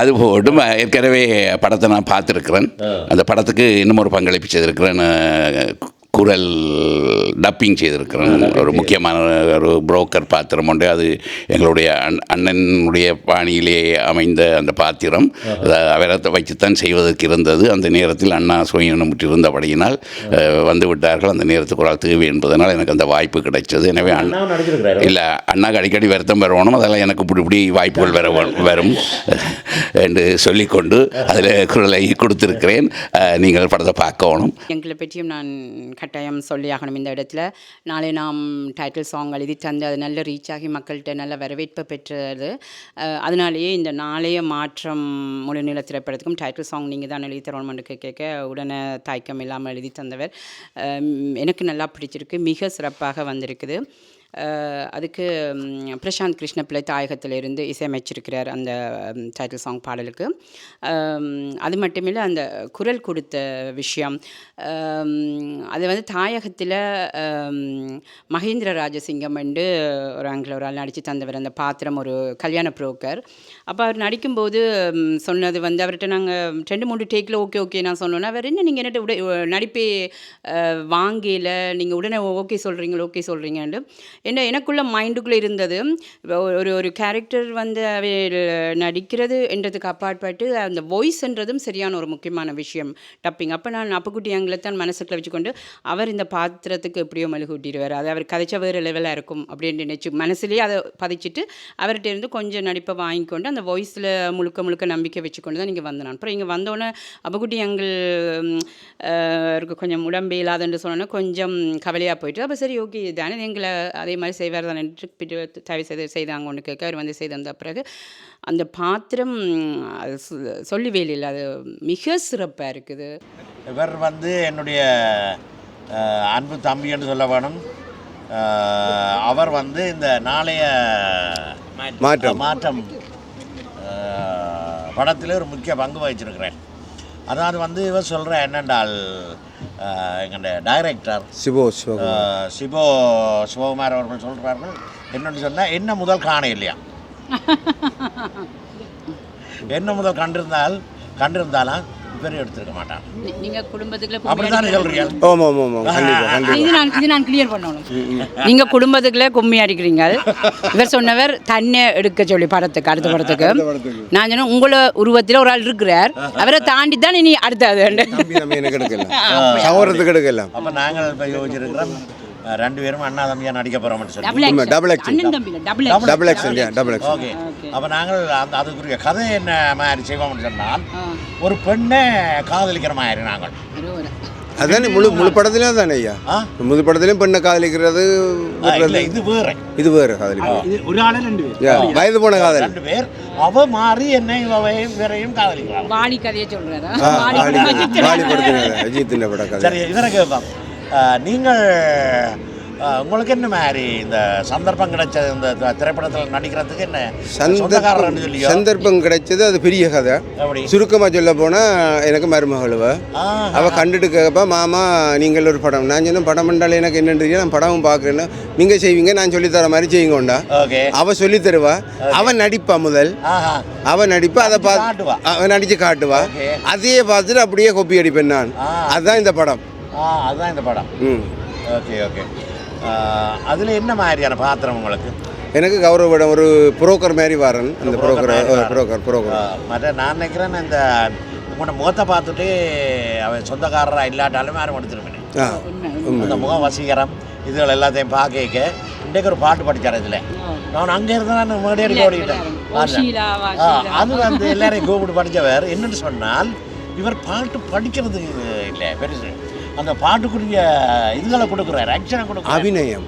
அது போட்டும் ஏற்கனவே படத்தை நான் பார்த்துருக்குறேன். அந்த படத்துக்கு இன்னும் ஒரு பங்களிப்பு செய்திருக்கிறேன். குரல் டப்பிங் செய்திருக்கிறேன். ஒரு முக்கியமான ஒரு புரோக்கர் பாத்திரம் உண்டு. அது எங்களுடைய அண்ணனுடைய பாணியிலே அமைந்த அந்த பாத்திரம். அவரை வைத்துத்தான் செய்வதற்கு இருந்தது. அந்த நேரத்தில் அண்ணா சுயநமுற்று இருந்தபடியினால் வந்து விட்டார்கள். அந்த நேரத்துக்கு ஒரு தேவை என்பதனால் எனக்கு அந்த வாய்ப்பு கிடைச்சது. எனவே இல்லை, அண்ணாக்கு அடிக்கடி வருத்தம் வரணும், அதெல்லாம் எனக்கு இப்படி வாய்ப்புகள் வரும் என்று சொல்லிக்கொண்டு அதில் குரலை கொடுத்திருக்கிறேன். நீங்கள் படத்தை பார்க்கணும். எங்களை பற்றியும் நான் கட்டாயம் சொல்லியாகணும் இந்த இடத்துல. நாளை நாம் டைட்டில் சாங் எழுதி தந்து அது நல்ல ரீச் ஆகி மக்கள்கிட்ட நல்ல வரவேற்பை பெற்றது. அதனாலேயே இந்த நாளைய மாற்றம் முழுநில திரைப்படத்துக்கும் டைட்டில் சாங் நீங்கள் தான் எழுதி தரணும்னு கேட்க உடனே தாய்க்கம் இல்லாமல் எழுதி தந்தவர். எனக்கு நல்லா பிடிச்சிருக்கு, மிக சிறப்பாக வந்திருக்குது. அதுக்கு பிரசாந்த் கிருஷ்ணபிள்ளை தாயகத்திலிருந்து இசையமைச்சிருக்கிறார் அந்த டைட்டில் சாங் பாடலுக்கு. அது மட்டுமில்லை, அந்த குரல் கொடுத்த விஷயம் அது வந்து தாயகத்தில் மகேந்திர ராஜசிங்கம் என்று ஒரு ஆள் நடித்து தந்தவர். அந்த பாத்திரம் ஒரு கல்யாண புரோக்கர். அப்போ அவர் நடிக்கும்போது சொன்னது வந்து, அவர்கிட்ட நாங்கள் 2-3 டேக்கில் ஓகே நான் சொன்னோன்னா, அவர் என்ன நீங்கள் என்னட்ட நடிப்பே வாங்கல, நீங்கள் உடனே ஓகே சொல்கிறீங்கன்னு என்ன எனக்குள்ள மைண்டுக்குள்ளே இருந்தது. ஒரு கேரக்டர் வந்து நடிக்கிறது என்றதுக்கு அப்பாற்பட்டு அந்த வாய்ஸ்ன்றதும் சரியான ஒரு முக்கியமான விஷயம் டப்பிங். அப்போ நான் அப்புக்குட்டி எங்களைத்தான் மனசுக்குள்ள வச்சுக்கொண்டு, அவர் இந்த பாத்திரத்துக்கு எப்படியோ மெழுகூட்டிடுவார், அது அவர் கதைச்ச வேறு லெவலாக இருக்கும் அப்படின்னு நினச்சி மனசுலேயே அதை பதிச்சுட்டு அவர்கிட்ட இருந்து கொஞ்சம் நடிப்பை வாங்கிக்கொண்டு அந்த வாய்ஸில் முழுக்க நம்பிக்கை வச்சுக்கொண்டு தான் நீங்கள் வந்தேன். அப்புறம் இங்கே வந்தோடனே அப்புக்குட்டி எங்களுக்கு கொஞ்சம் உடம்பு இல்லாதன்னு சொன்னோன்னே கொஞ்சம் கவலையாக போயிட்டு, அப்போ சரி ஓகே தானே எங்களை அதே மாதிரி செய்வார் தான் என்று தயவு செய்தாங்க ஒன்று கேட்க. அவர் வந்து செய்து வந்த பிறகு அந்த பாத்திரம் சொல்லி வேலையில் அது மிக சிறப்பாக இருக்குது. இவர் வந்து என்னுடைய அன்பு தம்பி என்று சொல்ல வேணும். அவர் வந்து இந்த நாளைய மாற்றம் படத்தில் ஒரு முக்கிய பங்கு வகிச்சிருக்கிறேன். அதாவது வந்து இவர் சொல்கிற என்னென்றால், எங்களுடைய டைரக்டர் சிவகுமார் அவர்கள் சொல்கிறார்கள் என்னென்னு சொன்னால், என்ன முதல் காண இல்லையா, என்ன முதல் கண்டிருந்தாலும் பேர் எடுத்துருக்க மாட்டான். நீங்கள் குடும்பத்துக்குள்ள அப்படித்தானே சொல்கிறீங்க? இது நான் கிளியர் பண்ணணும். நீங்கள் குடும்பத்துக்குள்ளே கும்மி அடிக்கிறீங்க. இவர் சொன்னவர் தன்னை எடுக்க சொல்லி படத்துக்கு அடுத்த படத்துக்கு நான் சொன்ன உங்களை உருவத்தில் ஒரு ஆள் இருக்கிறார், அவரை தாண்டி தான் இனி அடுத்தது சகோதரத்துக்கு எடுக்கலாம். அப்போ நாங்கள் இப்போ யோசிச்சிருக்கிறோம் 2 பேரும் அண்ணா தம்பியாக நடிக்க போகிறோம்னு சொல்லி. ஓகே, அப்போ நாங்கள் அதுக்குரிய கதை என்ன மாதிரி செய்வோம்னு சொன்னால், ஒரு பெண்ணை காதலிக்கிற மாதிரி நாங்கள். அதானே முழு படத்துலையும் தானே ஐயா, முழு படத்துலையும் பெண்ணை காதலிக்கிறது இது வேறு காதலிக்கிறது. ஒரு ஆளே 2 பேர் வயது போன காதல் 2 பேர். அவ மாறி என்னை வேறையும் காதலிக்கிறாங்க. வாலி கதையை சொல்கிறேன். அஜித்தின் பட கதை. சரி, இவரை கேட்பான். நீங்கள் உங்களுக்கு என்ன மாதிரி இந்த சந்தர்ப்பம் கிடைச்சது இந்த திரைப்படத்தில் நடிக்கிறதுக்கு என்ன சொந்தக்காரர்னு சொல்லி சந்தர்ப்பம் கிடைச்சது அது பெரிய கதை. சுருக்கமாக சொல்ல போனால் எனக்கு மருமகளுவ அவள் கண்டுட்டு கேட்பா, மாமா நீங்கள் ஒரு படம். நான் சொன்ன படம் பண்ணாலே எனக்கு என்னன்னு தெரியும், நான் படமும் பார்க்குறேன்னு நீங்கள் செய்வீங்க, நான் சொல்லித்தர மாதிரி செய்யுங்கண்டா. அவள் சொல்லி தருவா, அவன் நடிப்பா முதல், அவன் நடிப்பா, அதை பார்த்து அவன் நடித்து காட்டுவா, அதையே பார்த்துட்டு அப்படியே கொப்பி அடிப்பேன் நான். அதுதான் இந்த படம். அதுதான் இந்த படம். Okay okay. அதில் என்ன மாதிரியான பாத்திரம் உங்களுக்கு? எனக்கு கௌரவம் ஒரு புரோக்கர் மாதிரி வரேன். அந்த புரோக்கர் மற்ற நான் நினைக்கிறேன் இந்த உங்களோட முகத்தை பார்த்துட்டு அவன் சொந்தக்காரராக இல்லாட்டாலுமே யாரும் எடுத்துருப்பேன். அந்த முகம் வசீகரம் இதுகள் எல்லாத்தையும் பார்க்க இன்றைக்கு ஒரு பாட்டு படித்தார். இதில் நான் அங்கே இருந்தால் நான் மேடையடிக்க ஓடிக்கிட்டேன். அது வந்து எல்லாரையும் கூப்பிட்டு படித்தவர். என்னென்னு சொன்னால் இவர் பாட்டு படிக்கிறது இல்லை பெருசு, அந்த பாட்டுக்குரிய இதுகளை கொடுக்குறாரு, ஆக்ஷனை கொடுக்குறாரு, அபிநயம்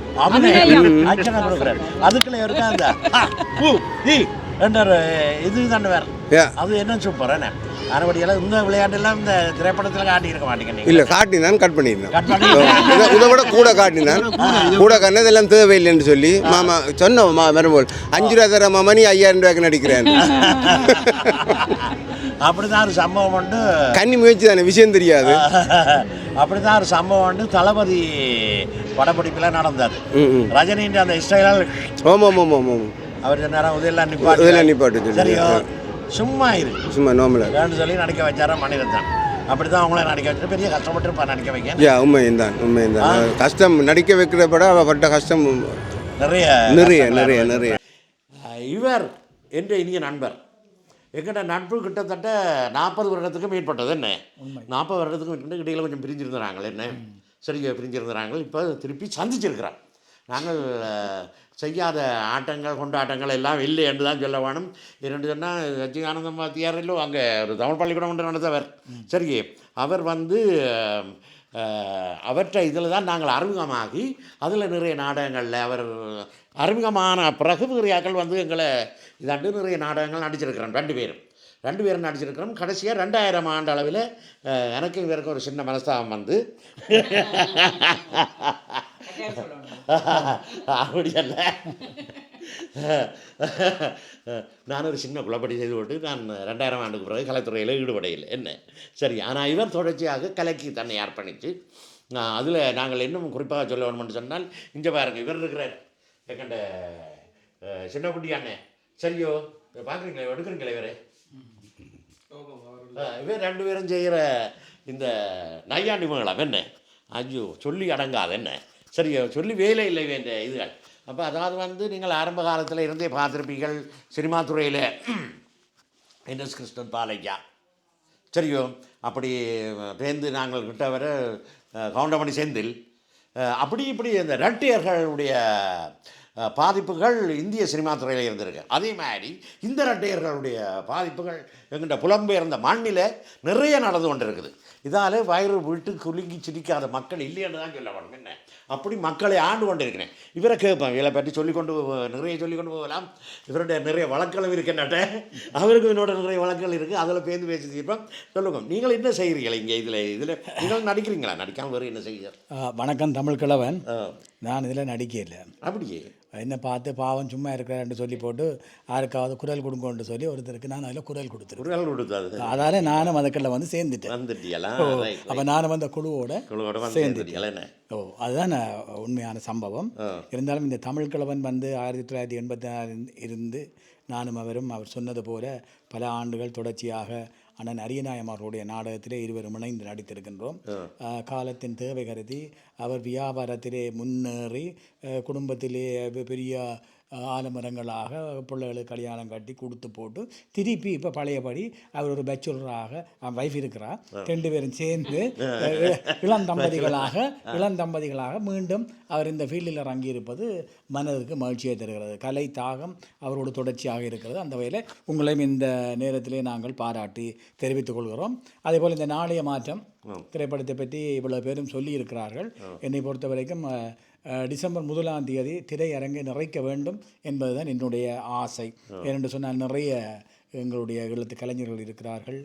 ஆக்ஷனை கொடுக்குறாரு. அதுக்குள்ள இருக்கா அந்த என்ற இது தானே வேறு. அது என்ன சூப்பர் என்ன மறுபடியெல்லாம் இந்த விளையாட்டெல்லாம் இந்த திரைப்படத்தில் காட்டியிருக்க மாட்டேங்க. இல்லை காட்டினான், கட் பண்ணியிருந்தேன். இதை விட கூட காட்டினான், கூட காட்டினது எல்லாம் தேவையில்லைன்னு சொல்லி மாமா சொன்னோம். மறுபோல் 5 ரூபா தர மாமா, நீ 5000 ரூபாய்க்கு நடிக்கிறேன். அப்படிதான் ஒரு சம்பவம் உண்டு. கன்னி முயற்சி தானே, விஷயம் தெரியாது. அப்படிதான் ஒரு சம்பவம் உண்டு. தளபதி படப்பிடிப்பில் நடந்தது. ரஜினின்ற அந்த இஸ்டைலால் அவர் நேரம் உதயெல்லாம் நிப்பாட்டு சரியோ சும்மா சும்மா நோமலு சொல்லி நடிக்க வச்சாரா மணிரத்னம். அப்படிதான் அவங்கள நடிக்க வச்சுட்டு பெரிய கஷ்டப்பட்டு நடிக்க வைக்க. உண்மைதான் கஷ்டம் நடிக்க வைக்கிற படம் அவள் பட்ட கஷ்டம் நிறைய நிறைய நிறைய நிறைய. இவர் என்று இனிய நண்பர் எங்கிட்ட நட்பு கிட்டத்தட்ட 40 வருடத்துக்கு மேற்பட்டது. என்ன 40 வருடத்துக்கு இடையில் கொஞ்சம் பிரிஞ்சிருந்தாங்க. என்ன சரி பிரிஞ்சிருந்தாங்க. இப்போ திருப்பி சந்திச்சிருக்கிறான். நாங்கள் செய்யாத ஆட்டங்கள் கொண்டாட்டங்கள் எல்லாம் இல்லை என்று தான் சொல்ல வேணும். இரண்டு சொன்னால் சச்சிதானந்தம் வாத்தியாரிலோ அங்கே ஒரு தமிழ் பள்ளிக்கூடம் ஒன்று நடந்தவர். சரி அவர் வந்து அவற்றை இதில் தான் நாங்கள் அறிமுகமாகி அதில் நிறைய நாடகங்களில் அவர் அறிமுகமான பிறகு நிறையாக்கள் வந்து எங்களை இதாண்டு நிறைய நாடகங்கள் நடிச்சிருக்கிறோம். 2 பேரும் நடிச்சிருக்கிறோம். கடைசியாக 2000 ஆண்டு அளவில் எனக்கு இவருக்கு ஒரு சின்ன மனஸ்தாபம் வந்து அப்படி அல்ல, நான் ஒரு சின்ன குழப்படி செய்து விட்டு நான் 2000 ஆண்டுக்கு பிறகு கலைத்துறையில் ஈடுபடையில் என்ன சரி. ஆனால் இவர் தொடர்ச்சியாக கலைக்கு தன்னை அர்ப்பணித்து அதில் நாங்கள் இன்னும் குறிப்பாக சொல்ல வேணும்னு சொன்னால் இங்கே பாருங்க இவர் இருக்கிறார் எங்கண்ட சின்ன குட்டி அண்ணே. சரியோ பார்க்குறீங்களா, எடுக்கிறீங்களா இவர் இவர் 2 பேரும் செய்கிற இந்த நையாண்டி மங்கலம் என்ன ஐயோ சொல்லி அடங்காது என்ன சரியோ சொல்லி வேலை இல்லை வேண்ட இதுகள். அப்போ அதாவது வந்து நீங்கள் ஆரம்ப காலத்தில் இருந்தே பார்த்துருப்பீர்கள் சினிமா துறையில் என்எஸ் கிருஷ்ணன் பாலையா சரியோ அப்படி பேர்ந்து நாங்கள் கிட்ட வர கவுண்டமணி செந்தில் அப்படி இப்படி இந்த இரட்டையர்களுடைய பாதிப்புகள் இந்திய சினிமா துறையில் இருந்திருக்கு. அதே மாதிரி இந்த இரட்டையர்களுடைய பாதிப்புகள் எங்கிட்ட புலம்பெயர்ந்த மண்ணில் நிறைய நடந்து கொண்டு இருக்குது. இதால் வயிறு விட்டு குலுங்கி சிரிக்காத மக்கள் இல்லைன்னு தான் சொல்ல வேணும். என்ன அப்படி மக்களை ஆண்டு கொண்டு இருக்கிறேன். இவரை கேட்பேன், இவளை பற்றி நிறைய சொல்லிக்கொண்டு போகலாம். இவருடைய நிறைய வழக்குகளும் இருக்கின்றன, அவருக்கு என்னோட நிறைய வழக்குகள் இருக்குது. அதில் பேருந்து பேசி தீர்ப்போம். சொல்லுங்க, நீங்கள் என்ன செய்கிறீங்களா இங்கே இதில் நீங்கள் நடிக்கிறீங்களா, நடிக்காமல் வேறு என்ன செய்கிறீங்க? வணக்கம் தமிழ் கிழவன். நான் இதில் நடிக்கல. அப்படியே என்னை பார்த்து பாவம் சும்மா இருக்கிறேன்னு சொல்லி போட்டு யாருக்காவது குரல் கொடுங்கன்னு சொல்லி ஒருத்தருக்கு நான் அதில் குரல் கொடுத்துருக்கேன். அதால நானும் அதுக்குள்ள வந்து சேர்ந்துட்டேன். அப்போ நானும் அந்த குழுவோட சேர்ந்துட்டேன். அதுதான் உண்மையான சம்பவம். இருந்தாலும் இந்த தமிழ் கிழவன் வந்து 1984 இருந்து நானும் அவர் சொன்னது போல பல ஆண்டுகள் தொடர்ச்சியாக அண்ணன் அரியநாயம் அவர்களுடைய நாடகத்திலே இருவரும் இணைந்து நடித்திருக்கின்றோம். காலத்தின் தேவை கருதி அவர் வியாபாரத்திலே முன்னேறி குடும்பத்திலே பெரிய ஆலமரங்களாக பிள்ளைகளுக்கு கல்யாணம் கட்டி கொடுத்து போட்டு திருப்பி இப்போ பழையபடி அவர் ஒரு பேச்சுலராக வைஃப் இருக்கிறார். 2 பேரும் சேர்ந்து இளந்தம்பதிகளாக மீண்டும் அவர் இந்த ஃபீல்டில் இறங்கியிருப்பது மனதுக்கு மகிழ்ச்சியை தருகிறது. கலை தாகம் அவரோடு தொடர்ச்சியாக இருக்கிறது. அந்த வகையில் உங்களையும் இந்த நேரத்திலே நாங்கள் பாராட்டி தெரிவித்துக் கொள்கிறோம். அதேபோல் இந்த நாளைய மாற்றம் திரைப்படத்தை பற்றி இவ்வளவு பேரும் சொல்லியிருக்கிறார்கள். என்னை பொறுத்த வரைக்கும் டிசம்பர் 1ஆம் தேதி திரையரங்கை நிறைக்க வேண்டும் என்பதுதான் என்னுடைய ஆசை. ஏனென்று சொன்னால் நிறைய எங்களுடைய எழுத்து கலைஞர்கள் இருக்கிறார்கள்,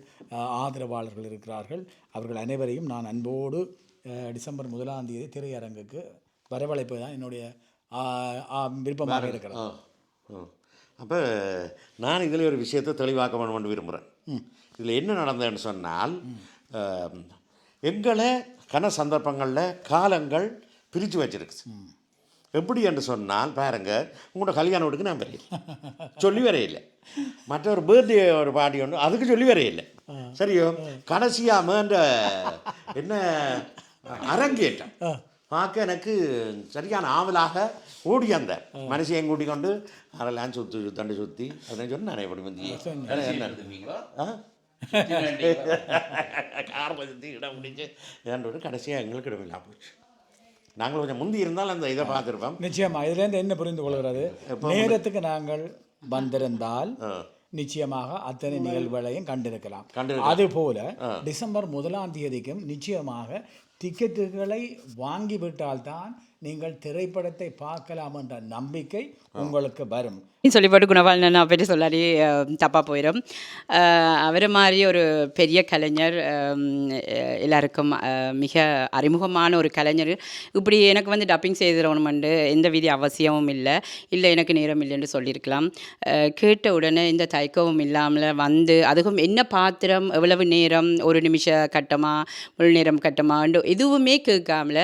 ஆதரவாளர்கள் இருக்கிறார்கள். அவர்கள் அனைவரையும் நான் அன்போடு டிசம்பர் 1ஆம் தேதி திரையரங்குக்கு வரவழைப்பு தான் என்னுடைய விருப்பமாக இருக்கிறது. அப்போ நான் இதில் ஒரு விஷயத்தை தெளிவாக்க வேணும்னு விரும்புகிறேன். இதில் என்ன நடந்ததுன்னு சொன்னால், எங்களை கன சந்தர்ப்பங்களில் காலங்கள் பிரித்து வச்சிருக்கு. எப்படி என்று சொன்னால் பாருங்க, உங்களோட கல்யாண வீட்டுக்கு நான் வரையில்லை, சொல்லி வரையில்லை. மற்ற ஒரு பர்த்டே ஒரு பார்ட்டி ஒன்று அதுக்கு சொல்லி வரையில்லை. சரியோ, கடைசியாக என்ன அரங்கேற்றம் பார்க்க எனக்கு சரியான ஆவலாக ஓடி அந்த மனுஷன் கூட்டி கொண்டு அதெல்லாம் சுற்றி சுற்றி அப்படின்னு சொல்லி நான் எப்படி வந்து காரில் சுற்றி இடம் முடிஞ்சு ஏன் கடைசியாக எங்களுக்கு இடமில்லா போச்சு. நாங்கள் கொஞ்சம் முந்தி இருந்தாலும் அந்த இதை பார்த்துருப்போம். நிச்சயமாக இதுலேருந்து என்ன புரிந்து கொள்கிறது, நேரத்துக்கு நாங்கள் வந்திருந்தால் நிச்சயமாக அத்தனை நிகழ்வுகளையும் கண்டிருக்கலாம். அதுபோல டிசம்பர் 1ஆம் தேதிக்கும் நிச்சயமாக டிக்கெட்டுகளை வாங்கிவிட்டால்தான் நீங்கள் திரைப்படத்தை பார்க்கலாம் என்ற நம்பிக்கை உங்களுக்கு வரும். சொல்லிப்பட்டு குணவாளன் பற்றி சொல்லாடி தப்பாக போயிடும். அவரை மாதிரி ஒரு பெரிய கலைஞர், எல்லாருக்கும் மிக அறிமுகமான ஒரு கலைஞர் இப்படி எனக்கு வந்து டப்பிங் செய்திடணுமெண்டு எந்த விதி அவசியமும் இல்லை எனக்கு நேரம் இல்லைன்னு சொல்லியிருக்கலாம். கேட்ட உடனே இந்த தயக்கமும் இல்லாமல் வந்து அதுவும் என்ன பாத்திரம், எவ்வளவு நேரம், ஒரு நிமிஷ கட்டமா, முழு நேரம் கட்டமாண்டு எதுவுமே கேட்காமல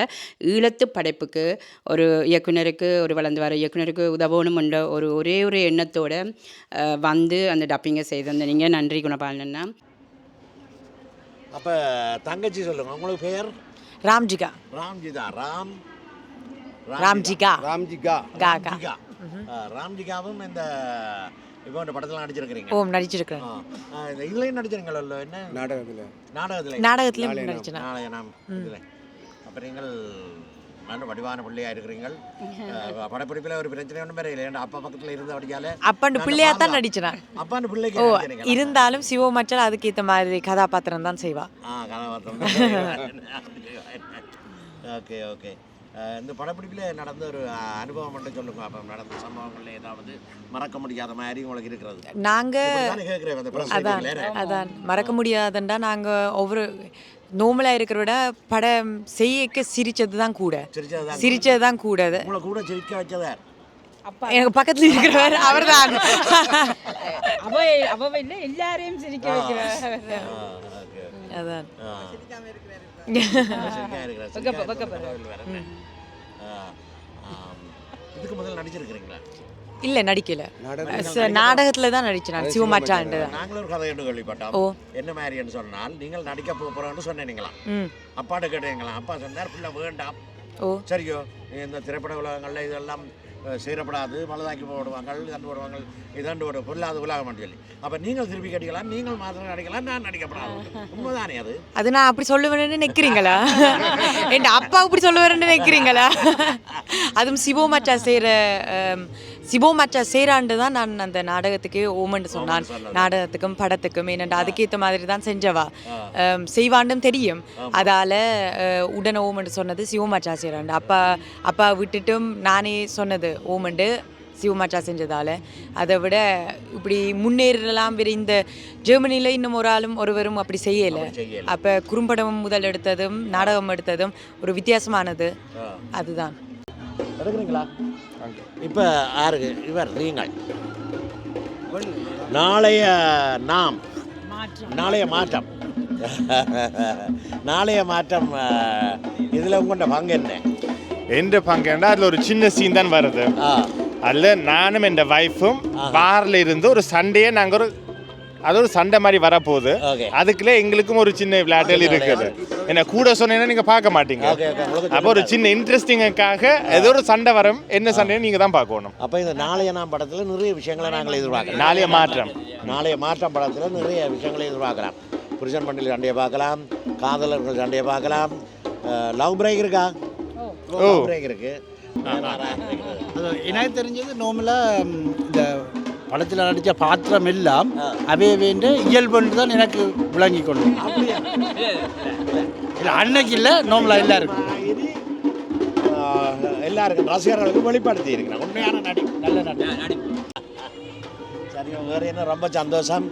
ஈழத்து படைப்புக்கு ஒரு இயக்குனருக்கு, ஒரு வளர்ந்து வர இயக்குனருக்கு உதவணும் என்ற ஒரே ஒரு எண்ணத்தோடு வந்து அந்த டப்பிங்கை செய்து நீங்கள் நன்றி குணபாலனா. அப்போ தங்கச்சி சொல்லுங்க, உங்களுக்கு பெயர்? ராம்ஜிகா. ராம்ஜிதா. ராம்ஜிகா. ராம்ஜிகாவும் இந்த இப்போ இந்த படத்தில் நடிச்சிருக்கிறீங்க? ஓ, நடிச்சிருக்கிறேன். இதுலையும் நடிச்சிருங்களோ? என்ன நாடகத்திலையும் நடிச்சேன். அப்போ நீங்கள் நல்ல வடிவான பிள்ளையா இருக்கிறீங்கள். படப்பிடிப்பில் ஒரு பிரச்சனை ஒன்றும் வேற இல்லை. அப்பா பக்கத்தில் இருந்தபடியால அப்பாண்டு பிள்ளையா தான் நடிச்சினேன். அப்பாண்டு பிள்ளைக்கு இருந்தாலும் சிவோ மச்சால் அதுக்கேற்ற மாதிரி கதாபாத்திரம் தான் செய்வா. கதாபாத்திரம். Okay okay. இந்த படப்பிடிப்பில் நடந்த ஒரு அனுபவம் மட்டும் சொல்லுங்க. அப்போ நடந்த சம்பவங்களில் ஏதாவது மறக்க முடியாத மாதிரி உங்களுக்கு இருக்கிறது? நாங்கள் அதான் மறக்க முடியாதுண்டா, நாங்கள் ஒவ்வொரு நோமலாக இருக்கிற விட படம் செய்யக்க சிரிச்சது தான் கூட. சிரிக்க வச்சதா எனக்கு பக்கத்தில் இருக்கிறவர் அவர் தான். எல்லாரையும் சிரிக்க வைக்கிறார். அதான் இதுக்கு முதல்ல நடிச்சிருக்கிறீங்களா? இல்லை, நடிக்கல. நாடகத்தில் தான் நடிச்சேன். சிவமாச்சாண்டு நாங்களும் ஒரு கதை ஒன்று கேள்விப்பட்டோம். என்ன மாதிரின்னு சொன்னால், நீங்கள் நடிக்க போகிறோன்னு சொன்னீங்களா? அப்பாட்ட கேட்டீங்களா? அப்பா சொன்னார் பிள்ளை வேண்டாம். சரியோ, இந்த திரைப்பட உலகங்களில் இதெல்லாம் செய்யப்படாது, மலதாக்கி போடுவாங்க, இதண்டு போடுவாங்க, இதண்டு ஒரு பொருளாத உலகம் சொல்லி. அப்போ நீங்கள் திருப்பி கட்டிக்கலாம், நீங்கள் மாத்திரம் நடிக்கலாம், நான் நடிக்கப்படாது. உண்மைதானே அது? அது நான் அப்படி சொல்லுவேன்னு நினைக்கிறீங்களா? என் அப்பா இப்படி சொல்லுவேன்னு நினைக்கிறீங்களா? அதுவும் சிவோ மச்சா செய்கிறாண்டு தான் நான் அந்த நாடகத்துக்கு ஓமன்னு சொன்னான். நாடகத்துக்கும் படத்துக்கும் ஏனென்று அதுக்கேற்ற மாதிரி தான் செஞ்சவா, செய்வாண்டும் தெரியும். அதால் உடனே ஓமன்னு சொன்னது சிவோ மச்சா செய்கிறாண்டு. அப்பா விட்டுட்டும் நானே சொன்னது ஓமண்டு சிவமாச்சா செஞ்சதால். அதை விட இப்படி முன்னேறலாம். வேறு இந்த ஜெர்மனியில் இன்னும் ஒருவரும் அப்படி செய்யலை. அப்போ குறும்படம் முதல் எடுத்ததும் நாடகம் எடுத்ததும் ஒரு வித்தியாசமானது. அதுதான். எடுக்கிறீங்களா? இப்போ யாருக்கு இவர் நீங்கள் நாளைய மாற்றம் இதில் உங்களோட பங்கு என்ன? எந்த பங்குன்னா அதில் ஒரு சின்ன சீன் தான் வருது. அதில் நானும் என் வைஃபும் பாரில் இருந்து ஒரு சண்டையை நாங்கள் ஒரு சண்டை மாதிரி வரப்போகுது. அதுக்குள்ளே எங்களுக்கும் ஒரு சின்ன விளையாட்டுகள் இருக்குது. என்ன கூட சொன்னீங்கன்னா நீங்கள் பார்க்க மாட்டீங்க. அப்போ ஒரு சின்ன இன்ட்ரெஸ்டிங்குக்காக ஏதோ ஒரு சண்டை வரும். என்ன சண்டைன்னு நீங்கள் தான் பார்க்கணும். அப்போ இந்த நாளைய நாம் படத்தில் நிறைய விஷயங்களை நாங்கள் எதிர்பார்க்கலாம். நாளைய மாற்றம் படத்தில் நிறைய விஷயங்களை எதிர்பார்க்கலாம். புருஷன் மண்டில் சண்டையை பார்க்கலாம், காதலர்கள் சண்டையை பார்க்கலாம். லவ் பிரேக் இருக்கா? பிரேக் இருக்கு. எனக்கு தெரிஞ்சது நார்மலாக இந்த படத்தில் நடித்த பாத்திரம் எல்லாம் அவே வேண்ட இயல்புன்னு தான் எனக்கு விளங்கி கொண்டு. இல்லை அன்னைக்கு இல்லை, நார்மலாக எல்லாருக்கும் ரசிகர்களுக்கு வெளிப்படுத்தி இருக்கிறேன். உண்மையான நல்ல நடி. சரி, வேறு என்ன? ரொம்ப சந்தோஷம்.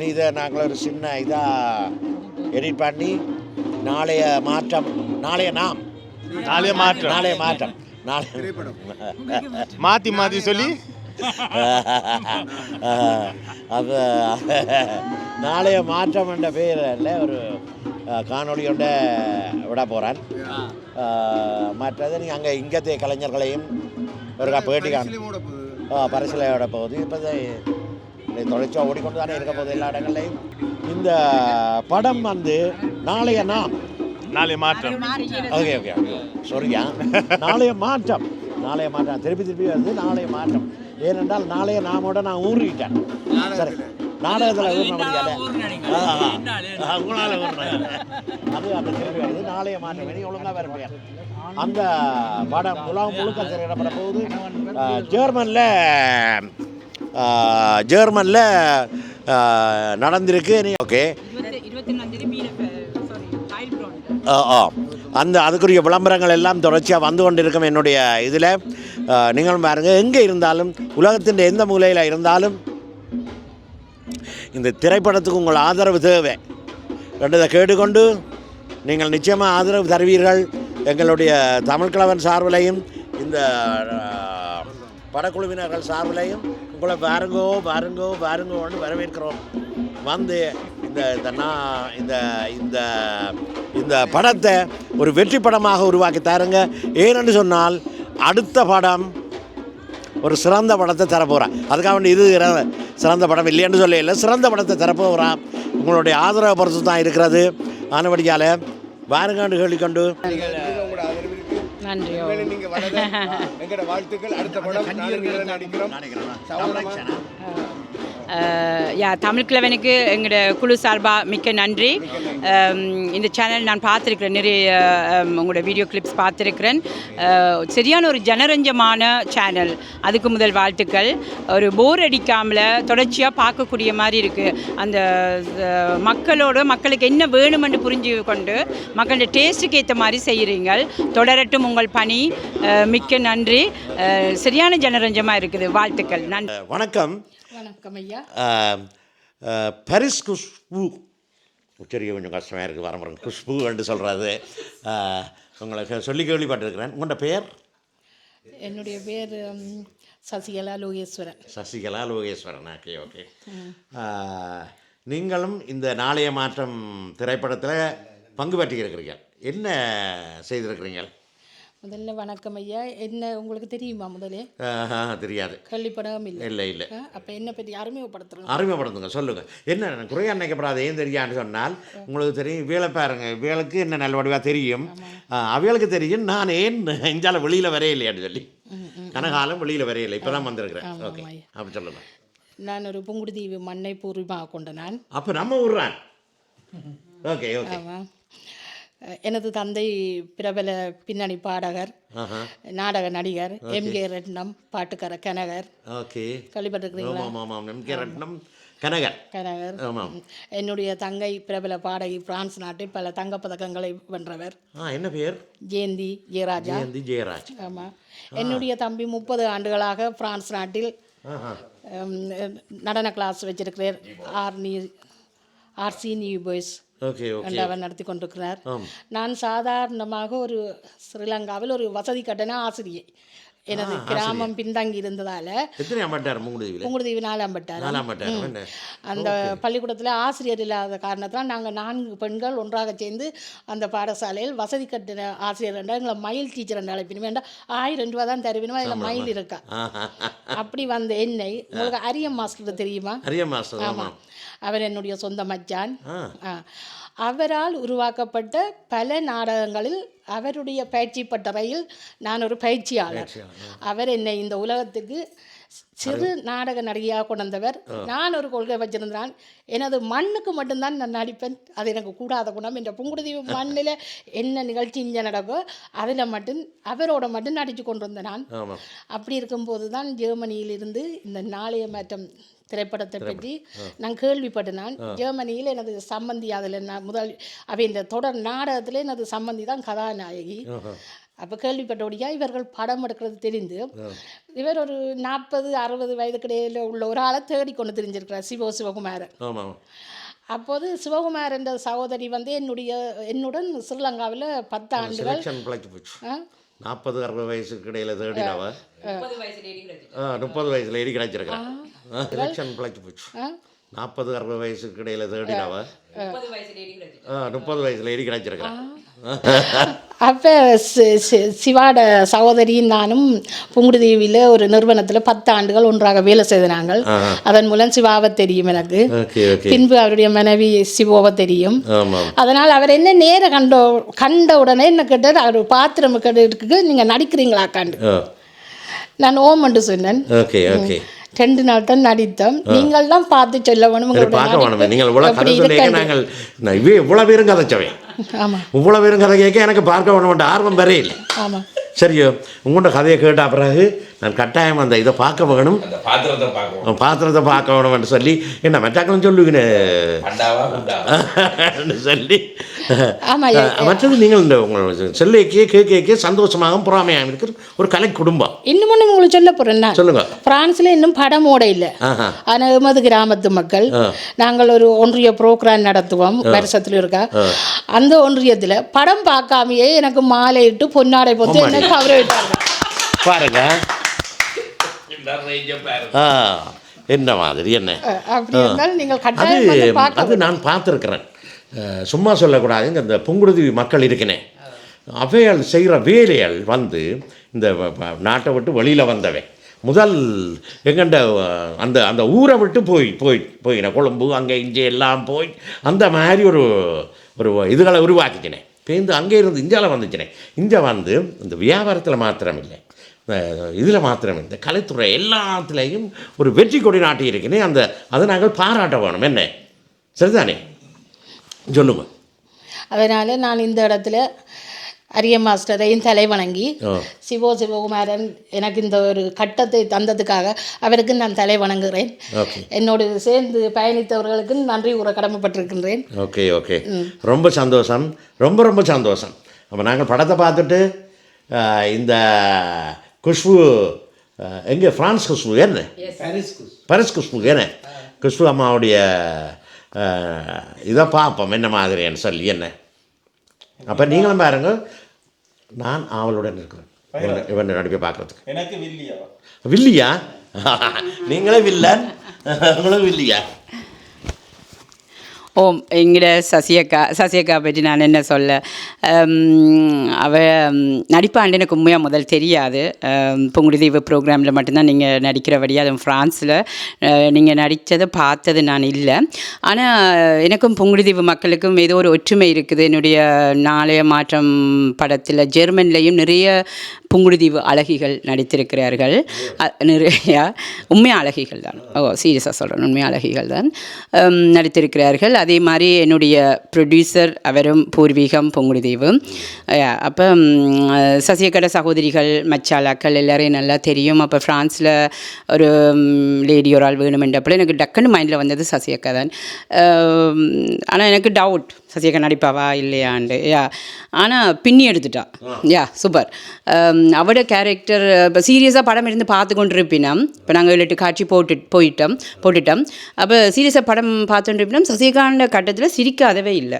இதை நாங்கள் ஒரு சின்ன இதாக எடிட் பண்ணி நாளைய நாம் நாளைய மாற்றம். நாளைய மாற்றம். நாளை மாற்றி மாற்றி சொல்லி அது நாளைய மாற்றம் என்ற பெயரில் ஒரு காணொளி கொண்ட விட போகிறேன். மற்றது நீங்கள் அங்கே இங்கத்தைய கலைஞர்களையும் ஒரு பேட்டி பரிசீலையோட போகுது. இப்போ தொடர்ச்சியாக ஓடிக்கொண்டு தானே இருக்க போகுது எல்லா இடங்கள்லையும். இந்த படம் வந்து நாளைய மாற்றம். ஓகே ஓகே சரியா, நாளைய மாற்றம். நாளைய மாற்றம் திருப்பி வருது. நாளைய மாற்றம் ஏனென்றால் நாளைய நாமோட நான் ஊறிட்டேன். சரி, நாடகத்தில் ஊர்ன முடியாது, உங்களால் ஊர்ன அது அந்த திருப்பி வருது. நாளைய மாற்றம் இனி ஒழுங்காக வர முடியாது. அந்த படம் உலகம் முழுக்க திரையிடப்பட போகுது. ஜெர்மனில் நடந்திருக்கு. ஓகே, அந்த அதுக்குரிய விளம்பரங்கள் எல்லாம் தொடர்ச்சியாக வந்து கொண்டு இருக்கும் என்னுடைய இதில். நீங்களும் பாருங்கள், எங்கே இருந்தாலும் உலகத்தின் எந்த மூலையில் இருந்தாலும் இந்த திரைப்படத்துக்கு உங்கள் ஆதரவு தேவை ரெண்டதை கேட்டுக்கொண்டு நீங்கள் நிச்சயமாக ஆதரவு தருவீர்கள். எங்களுடைய தமிழ் கிழவன் சார்பிலையும் இந்த படக்குழுவினர்கள் சார்பிலையும் உங்களை பாருங்கோன்னு வரவேற்கிறோம். வந்து இந்த படத்தை ஒரு வெற்றி படமாக உருவாக்கி தாருங்க. ஏனென்று சொன்னால் அடுத்த படம் ஒரு சிறந்த படத்தை தரப்போகிறான். அதுக்காக வேண்டி இது சிறந்த படம் இல்லைன்னு சொல்ல, சிறந்த படத்தை தரப்போகிறான். உங்களுடைய ஆதரவை பொறுத்து தான் இருக்கிறது. ஆனபடியால் வாருங்கன்னு கேள்விக்கொண்டு நன்றி. எங்களோட வாழ்த்துக்கள். அடுத்த படம் நடிக்கிறோம். தமிழ் கிழவனுக்கு எங்களோட குழு சார்பாக மிக்க நன்றி. இந்த சேனல் நான் பார்த்துருக்கிறேன், நிறைய உங்களோட வீடியோ கிளிப்ஸ் பார்த்துருக்கிறேன். சரியான ஒரு ஜனரஞ்சமான சேனல், அதுக்கு முதல் வாழ்த்துக்கள். ஒரு போர் அடிக்காமல் தொடர்ச்சியாக பார்க்கக்கூடிய மாதிரி இருக்குது. அந்த மக்களுக்கு என்ன வேணுமென்று புரிஞ்சு கொண்டு மக்களோட டேஸ்ட்டுக்கு ஏற்ற மாதிரி செய்கிறீங்க. தொடரட்டும் உங்கள் பணி. மிக்க நன்றி. சரியான ஜனரஞ்சமாக இருக்குது. வாழ்த்துக்கள். நன்றி. வணக்கம். வணக்கம் ஐயா. பரிஸ் குஷ்பு உச்சரிக்க கொஞ்சம் கஷ்டமாக இருக்குது. வரம்பரம் குஷ்பு என்று சொல்கிறது உங்களுக்கு சொல்லி கேள்விப்பட்டிருக்கிறேன். உங்களோட பெயர்? என்னுடைய பேர் சசிகலா லோகேஸ்வரன். சசிகலா லோகேஸ்வரன். Okay okay. நீங்களும் இந்த நாளைய மாற்றம் திரைப்படத்தில் பங்கு பெற்று இருக்கிறீங்க. என்ன செய்திருக்கிறீங்க? முதல்ல வணக்கம் ஐயா. என்ன உங்களுக்கு தெரியுமா? முதலே தெரியாது. கேள்விப்படவும் இல்லை. இல்லை. அப்போ என்ன பற்றி அறிமுகப்படுத்துங்க, சொல்லுங்கள். என்ன குறைய நினைக்கப்படாது. ஏன் தெரியான்னு சொன்னால் உங்களுக்கு தெரியும். இவேளை பாருங்க, இவேளுக்கு என்ன நல்ல வடிவாக தெரியும், அவைகளுக்கு தெரியும். நான் ஏன் இஞ்சால வெளியில் வரையில்லையான்னு சொல்லி கனகாலம் வெளியில் வரையில்லை, இப்போ தான் வந்திருக்கிறேன். ஓகே, அப்படி சொல்லுங்கள். நான் ஒரு புங்குடுதீவு மண்ணை பூர்வமாக கொண்ட நான். அப்போ நம்ம ஊர்றான். Okay okay. எனது தந்தை பிரபல பின்னணி பாடகர், நாடக நடிகர், எம்கே ரட்னம், பாட்டுக்கார கனகர். ஓகே, கேள்விப்பட்டிருக்கிறீங்களா? எம்கே ரட்னம், கனகர். என்னுடைய தங்கை பிரபல பாடகி, பிரான்ஸ் நாட்டில் பல தங்கப்பதக்கங்களை வென்றவர். என்ன பேர்? ஜெயந்தி ஜெயராஜ். ஆமாம். என்னுடைய தம்பி 30 ஆண்டுகளாக பிரான்ஸ் நாட்டில் நடன கிளாஸ் வச்சிருக்கிறார். ஆர்சி நியூ பாய்ஸ் அவர் நடத்தி கொண்டிருக்கிறார். நான் சாதாரணமாக ஒரு ஸ்ரீலங்காவில் ஒரு வசதி கட்டண ஆசிரியை. எனது கிராமம் பின்தங்கி இருந்ததால் புங்குடுதீவு 4ஆம் பட்டார். அந்த பள்ளிக்கூடத்தில் ஆசிரியர் இல்லாத காரணத்தால் நாங்கள் 4 பெண்கள் ஒன்றாக சேர்ந்து அந்த பாடசாலையில் வசதி கட்டண ஆசிரியர் என்றால் எங்களை மயில் டீச்சர் என்று அழைப்பினும் வேண்டாம். 1000 ரூபா தான் தருவினும், அதில் மயில் இருக்கா. அப்படி வந்த என்னை உங்களுக்கு அரியம் மாஸ்டர் தெரியுமா? ஆமாம், அவர் என்னுடைய சொந்த மச்சான். அவரால் உருவாக்கப்பட்ட பல நாடகங்களில் அவருடைய பயிற்சி பட்டறையில் நான் ஒரு பயிற்சியாளர். அவர் என்னை இந்த உலகத்துக்கு சிறு நாடக நடிகையாக கொண்டவர். நான் ஒரு கொள்கை வச்சிருந்தான், எனது மண்ணுக்கு மட்டும்தான் நான் நடிப்பேன், அது எனக்கு கூடாத குணம். என்ற புங்குடுதீவு மண்ணில் என்ன நிகழ்ச்சி இங்கே நடக்கோ அதில் மட்டும் அவரோட மட்டும் நடித்து கொண்டு வந்தேன் நான். அப்படி இருக்கும்போது தான் ஜெர்மனியிலிருந்து இந்த நாளைய மாற்றம் திரைப்படத்தை பற்றி நான் கேள்விப்பட்டேன். நான் ஜெர்மனியில் எனது சம்பந்தி, அதில் நான் அவை இந்த தொடர் நாடகத்தில் எனது சம்பந்தி தான் கதாநாயகி. அப்போ கேள்விப்பட்டபடியா இவர்கள் படம் எடுக்கிறது தெரிந்து இவர் ஒரு 40-60 வயதுக்கிடையில் உள்ள ஒரு ஆளை தேடிக்கொண்டு தெரிஞ்சிருக்கிறார், சிவகுமாரன். அப்போது சிவகுமார் என்ற சகோதரி வந்து என்னுடன் ஸ்ரீலங்காவில் 10 ஆண்டுகள் பிழைச்சி போச்சு. 40-60 வயசுக்கு இடையில தேடினவ 30 வயசுல ஏறி கிடைச்சிருக்கிறான். எலெக்ஷன் பிழைச்சி போச்சு. 40-60 வயசுக்கு இடையில தேடினவ 30 வயசுல ஏறி கிடைச்சிருக்கிறான். அப்போ சிவாட சகோதரியும் நானும் புங்குடுதீவில் ஒரு நிறுவனத்தில் 10 ஆண்டுகள் ஒன்றாக வேலை செய்தாங்க. அதன் மூலம் சிவாவை தெரியும் எனக்கு. பின்பு அவருடைய மனைவி சிவோவை தெரியும். அதனால் அவர் என்ன நேர கண்ட உடனே என்ன கேட்டார், அவர் பாத்திரம் கேட்டதுக்கு நீங்கள் நடிக்கிறீங்களாக்காண்டு. நான் ஓமண்டு சொன்னேன். 2 நாள் தான் நடித்தோம். நீங்கள் தான் பார்த்து சொல்ல வேணும். இவ்வளோ பேரும் கதைச்சவை, இவ்வளோ பேரும் கதை கேட்க எனக்கு பார்க்க வேணும் ஆர்வம் வரையே இல்லை. சரியோ, உங்களோட கதையை கேட்ட பிறகு நான் கட்டாயம் அந்த இதை பார்க்க வேணும், பாத்திரத்தை பார்க்க வேணும்னு சொல்லி என்ன மச்சாக்களும் சொல்லுகிறேன் சொல்லி. மற்றது நீங்கள் இந்த உங்களோட செல்லைக்கே கேட்க சந்தோஷமாகவும் பொறாமையாகவும் இருக்கிற ஒரு கலை குடும்பம். இன்னும் ஒன்று உங்களுக்கு சொல்ல போகிறேன்னா, சொல்லுங்க. பிரான்ஸில் இன்னும் படம் ஓட இல்லை. ஆனால் எமது கிராமத்து மக்கள் நாங்கள் ஒரு ஒன்றிய ப்ரோக்ராம் நடத்துவோம் வருஷத்துல இருக்கா. அந்த ஒன்றியத்தில் படம் பார்க்காமையே எனக்கு மாலை இட்டு பொன்னாடை போட்டு என்ன கௌரவிட்டாங்க பாருங்க. என்ன மாதிரி என்ன அது நான் பார்த்துருக்கிறேன். சும்மா சொல்லக்கூடாதுங்க. இந்த புங்குடுதீவு மக்கள் இருக்கிறேன், அவையால் செய்கிற வேலைகள் வந்து இந்த நாட்டை விட்டு வெளியில் வந்தவன் முதல் எங்கண்ட அந்த அந்த ஊரை விட்டு போயினேன். கொழும்பு அங்கே இங்கே எல்லாம் போய் அந்த மாதிரி ஒரு இதுகளை உருவாக்கிக்கினேன். இப்போ அங்கே இருந்து இந்தியாவில் வந்துச்சினேன். இங்கே வந்து இந்த வியாபாரத்தில் மாத்திரம் இல்லை, இதில் மாத்திரம் இந்த கலைத்துறை எல்லாத்துலேயும் ஒரு வெற்றி கொடி நாட்டி இருக்கிறேன். அதை நாங்கள் பாராட்ட வேணும். என்ன சரிதானே சொல்லுங்க. அதனால் நான் இந்த இடத்துல அரிய மாஸ்டரையும் தலை வணங்கி சிவகுமாரன் எனக்கு இந்த ஒரு கட்டத்தை தந்ததுக்காக அவருக்கு நான் தலை வணங்குகிறேன். என்னோடு சேர்ந்து பயணித்தவர்களுக்கு நன்றி கூற கடமைப்பட்டிருக்கின்றேன். ஓகே ரொம்ப சந்தோஷம், ரொம்ப சந்தோஷம். அப்போ நாங்கள் படத்தை பார்த்துட்டு இந்த குஷ்பு எங்கே ஃப்ரான்ஸ் குஷ்பு என்ன பாரிஸ் குஷ்பு என்ன குஷ்பு அம்மாவுடைய இதை பார்ப்போம் என்ன மாதிரின்னு சொல்லி என்ன. அப்போ நீங்களும் பாருங்க, நான் அவளுடன் இருக்கிறேன் இவன் நடிப்பை பார்க்குறதுக்கு. எனக்கு வில்லியா நீங்களே வில்லன், உங்களும் வில்லியா? ஓம் எங்கிட்ட சசியக்கா பற்றி நான் என்ன சொல்ல, அவள் நடிப்பாண்டு எனக்கு உண்மையாக முதல் தெரியாது. புங்குடுதீவு ப்ரோக்ராமில் மட்டும்தான் நீங்கள் நடிக்கிறபடி, அதுவும் ஃப்ரான்ஸில் நீங்கள் நடித்ததை பார்த்தது நான் இல்லை. ஆனால் எனக்கும் புங்குடுதீவு மக்களுக்கும் ஏதோ ஒரு ஒற்றுமை இருக்குது. என்னுடைய நாளைய மாற்றம் படத்தில் ஜெர்மன்லேயும் நிறைய புங்குடுதீவு அழகிகள் நடித்திருக்கிறார்கள். நிறையா உண்மையாக அழகிகள் தான், சீரியஸாக சொல்கிறேன், உண்மையாக அழகிகள் தான் நடித்திருக்கிறார்கள். அதே மாதிரி என்னுடைய ப்ரொடியூசர் அவரும் பூர்வீகம் புங்குடுதீவு. அப்போ சசியக்கட சகோதரிகள் மச்சாலாக்கள் எல்லாரையும் நல்லா தெரியும். அப்போ ஃப்ரான்ஸில் ஒரு லேடி ஒரு ஆள் வேணுமென்றப்போ எனக்கு டக்குன்னு மைண்டில் வந்தது சசியக்கா தான். ஆனால் எனக்கு டவுட் சசியக்கா நடிப்பாவா இல்லையாண்டு. ஆனால் பின்னி எடுத்துட்டா. சூப்பர். அவட கேரக்டர் இப்போ சீரியஸாக படம் இருந்து பார்த்து கொண்டு இருப்பினோம். இப்போ நாங்கள் 7-8 காட்சி போட்டுட்டோம். அப்போ சீரியஸாக படம் பார்த்துட்டு இருப்பினோம். சசிகாண்ட கட்டத்தில் சிரிக்காதவே இல்லை.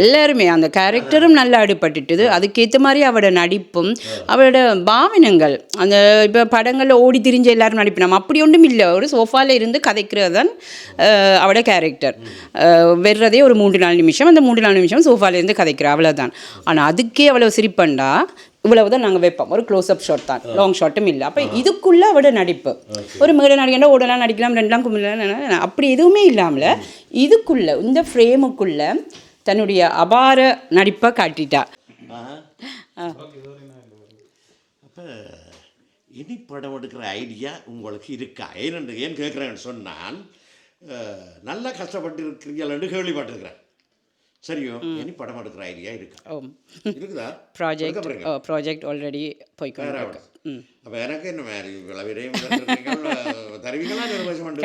எல்லாருமே அந்த கேரக்டரும் நல்லா அடிபட்டுட்டுது. அதுக்கேற்ற மாதிரி அவளோட நடிப்பும் அவளோட பாவனங்கள் அந்த இப்போ படங்களில் ஓடி திரிஞ்ச எல்லாரும் நடிப்பினோம் அப்படி ஒன்றும் இல்லை. ஒரு சோஃபாவில் இருந்து கதைக்கிறது தான் அவளோட கேரக்டர். வெறுறதே ஒரு 3-4 நிமிஷம், அந்த 3-4 நிமிஷம் சோஃபாவில் இருந்து கதைக்கிறா, அவ்வளோதான். ஆனால் அதுக்கே அவ்வளோ சிரிப்பண்டா இவ்வளவு தான் நாங்கள் வைப்போம். ஒரு க்ளோஸ்அப் ஷாட் தான், லாங் ஷாட்டும் இல்லை. அப்போ இதுக்குள்ளே அவட நடிப்பு ஒரு மேடை நடிகண்டா ஓடலாம் நடிக்கலாம் 2 கும்பிடலாம் அப்படி எதுவுமே இல்லாமல் இதுக்குள்ளே இந்த ஃப்ரேமுக்குள்ளே தன்னுடைய அபார நடிப்பை காட்டிட்டா. அப்போ இனி படம் எடுக்கிற ஐடியா உங்களுக்கு இருக்கா? ஏன் கேட்குறேன்னு சொன்னால் நல்லா கஷ்டப்பட்டு இருக்கிறீங்களான்னு கேள்விப்பட்டிருக்கிறேன். சரியோ, இனி படம் எடுக்கிற ஐடியா இருக்கா? இருக்குதா? ப்ராஜெக்ட் ஆல்ரெடி போய்க்கிறேன். அப்போ எனக்கு என்ன மாதிரி விளைவிரையும் தருவீங்களா?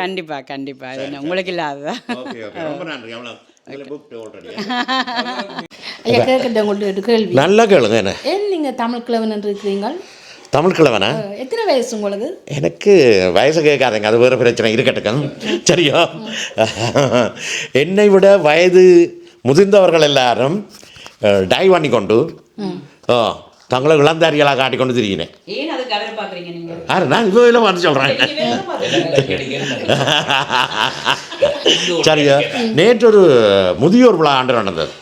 கண்டிப்பாக உங்களுக்கு இல்லாததா? ஓகே ரொம்ப நன்றி. அவ்வளோ நல்லா கேளுங்க. என்ன ஏன் நீங்கள் தமிழ் கிழவன் இருக்கிறீங்க? தமிழ் கிழவனா? எத்தனை வயசு உங்களுக்கு? எனக்கு வயசு கேட்காதங்க, அது வேறு பிரச்சனை இருக்கட்டுக்கும். சரியா? என்னை விட வயது முதிர்ந்தவர்கள் எல்லாரும் டை பண்ணி கொண்டு தங்களை இளந்தாரிகளாக காட்டிக்கொண்டு திரியினேன். யாரு நான் இப்போ இல்லை வந்து சொல்கிறேன். சரியா? நேற்று ஒரு முதியோர் விழா ஆண்டு நடந்தது.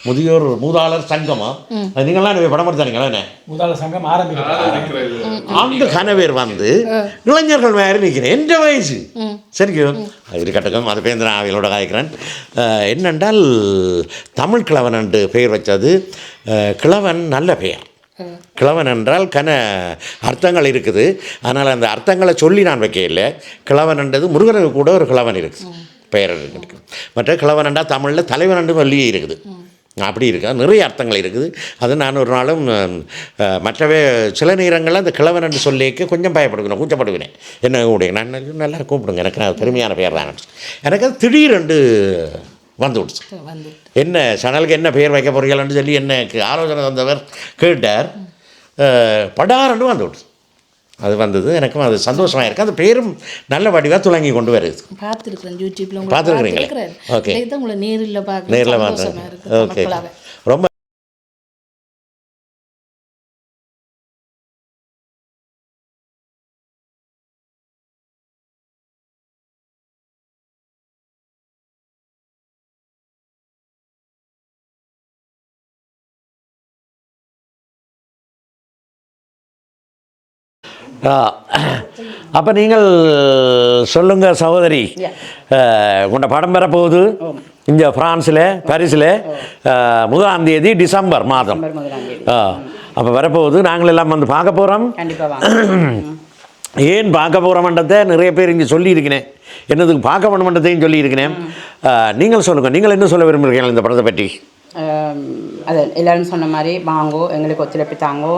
முதியோர் மூதாளர் சங்கமா, நீங்களாம் படம் எடுத்தானீங்களா? என்ன மூதாளர் சங்கம் ஆரம்பிக்கிறது அந்த கனவேர் வந்து இளைஞர்கள் வேறு நிற்கிறேன் என்ற வயசு. சரிக்கோ இருக்கட்டுக்கும், அது பேருந்து நான் அவைகளோட காய்க்கிறேன். என்னென்றால் தமிழ் கிழவன் என்று பெயர் வச்சது. கிழவன் நல்ல பெயர். கிழவன் என்றால் அர்த்தங்கள் இருக்குது. அதனால் அந்த அர்த்தங்களை சொல்லி நான் வைக்க இல்லை. கிழவன் என்றது முருகனுக்கு கூட ஒரு கிழவன் இருக்குது, பெயர் இருக்குது. மற்ற கிழவன் என்றால் தமிழில் தலைவன் என்று வள்ளியே இருக்குது. அப்படி இருக்குது, நிறைய அர்த்தங்கள் இருக்குது. அது நான் ஒரு நாளும் மற்றவே சில நேரங்களில் அந்த கிழவன் என்று சொல்லிக்க கொஞ்சம் பயப்படுவேன், கூச்சப்படுவேன். என்ன கூப்பிடுங்க, நான் நல்லா கூப்பிடுங்க, எனக்கு அது பெருமையான பெயர் தான். எனக்கு அது திடீரென்று வந்து விடுச்சு. என்ன சனலுக்கு என்ன பெயர் வைக்க போறீங்கன்னு சொல்லி எனக்கு ஆலோசனை தந்தவர் கேட்டார். படாரண்டு வந்து விடுச்சு. அது வந்தது, எனக்கும் அது சந்தோஷமாக இருக்குது. அந்த பேரும் நல்ல வடிவாக துளங்கி கொண்டு வருது. பார்த்துருக்குறேன் யூடியூப்ல. பார்த்துருக்குறீங்களா? ஓகே, உங்களை நேரில் பார்க்க நேரில் பார்த்தேன். ஓகே, ரொம்ப அப்போ நீங்கள் சொல்லுங்கள் சகோதரி, உங்களோட படம் பெறப்போகுது இங்கே ஃப்ரான்ஸில் பாரிஸில் 1ஆம் தேதி டிசம்பர் மாதம். அப்போ வரப்போகுது, நாங்கள் எல்லாம் வந்து பார்க்க போகிறோம். ஏன் பார்க்க போகிறோம்ன்றதை நிறைய பேர் இங்கே சொல்லியிருக்கிறேன், என்னதுக்கு பார்க்க வேணுமன்றதையும் சொல்லியிருக்கிறேன். நீங்கள் சொல்லுங்கள், நீங்கள் என்ன சொல்ல விரும்புகிறீர்கள் இந்த படத்தை பற்றி? அது எல்லோரும் சொன்ன மாதிரி வாங்கோ, எங்களுக்கு ஒத்துழைப்பு தாங்கோ.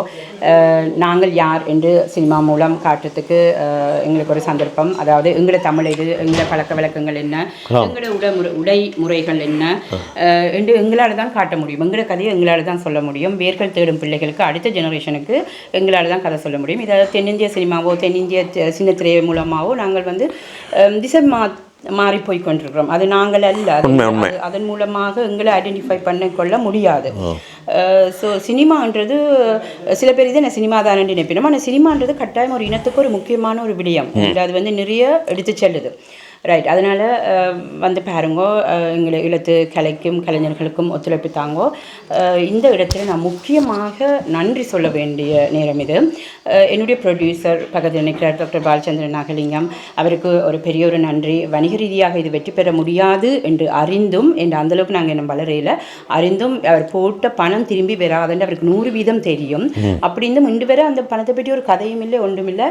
நாங்கள் யார் என்று சினிமா மூலம் காட்டுறதுக்கு எங்களுக்கு ஒரு சந்தர்ப்பம். அதாவது எங்களோட தமிழ் இது, எங்களோட பழக்க வழக்கங்கள் என்ன, எங்களோட உடை முறைகள் என்ன என்று எங்களால் தான் காட்ட முடியும். எங்களோட கதையை எங்களால் தான் சொல்ல முடியும். வேர்கள் தேடும் பிள்ளைகளுக்கு, அடுத்த ஜெனரேஷனுக்கு எங்களால் தான் கதை சொல்ல முடியும். இதை தென்னிந்திய சினிமாவோ தென்னிந்திய சின்னத்திரை மூலமாகவோ நாங்கள் வந்து திசை மாறி போய் கொண்டிருக்கிறோம். அது நாங்கள் அல்ல, அதன் மூலமாக எங்களை ஐடென்டிஃபை பண்ணிக்கொள்ள முடியாது. ஸோ சினிமான்றது சில பேர் இதை நான் சினிமா தான் நினைப்பினோம். ஆனால் சினிமான்றது கட்டாயம் ஒரு இனத்துக்கு ஒரு முக்கியமான ஒரு விடயம். அது வந்து நிறைய எடுத்து செல்லுது. ரைட், அதனால் வந்து பாருங்கோ, எங்களை இழுத்து கலைக்கும் கலைஞர்களுக்கும் ஒத்துழைப்பு தாங்கோ. இந்த இடத்துல நான் முக்கியமாக நன்றி சொல்ல வேண்டிய நேரம் இது. என்னுடைய ப்ரொடியூசர் பக்கத்தில் நிற்கிறார் டாக்டர் பாலச்சந்திரன் நாகலிங்கம், அவருக்கு ஒரு பெரிய ஒரு நன்றி. வணிக ரீதியாக இது வெற்றி பெற முடியாது என்று அறிந்தும், என்று அந்தளவுக்கு நாங்கள் என்ன வளரையில் அறிந்தும், அவர் போட்ட பணம் திரும்பி வராதுன்னு அவருக்கு 100% தெரியும். அப்படி இருந்தும் இன்று வரை அந்த பணத்தை பற்றி ஒரு கதையும் இல்லை, ஒன்றும் இல்லை.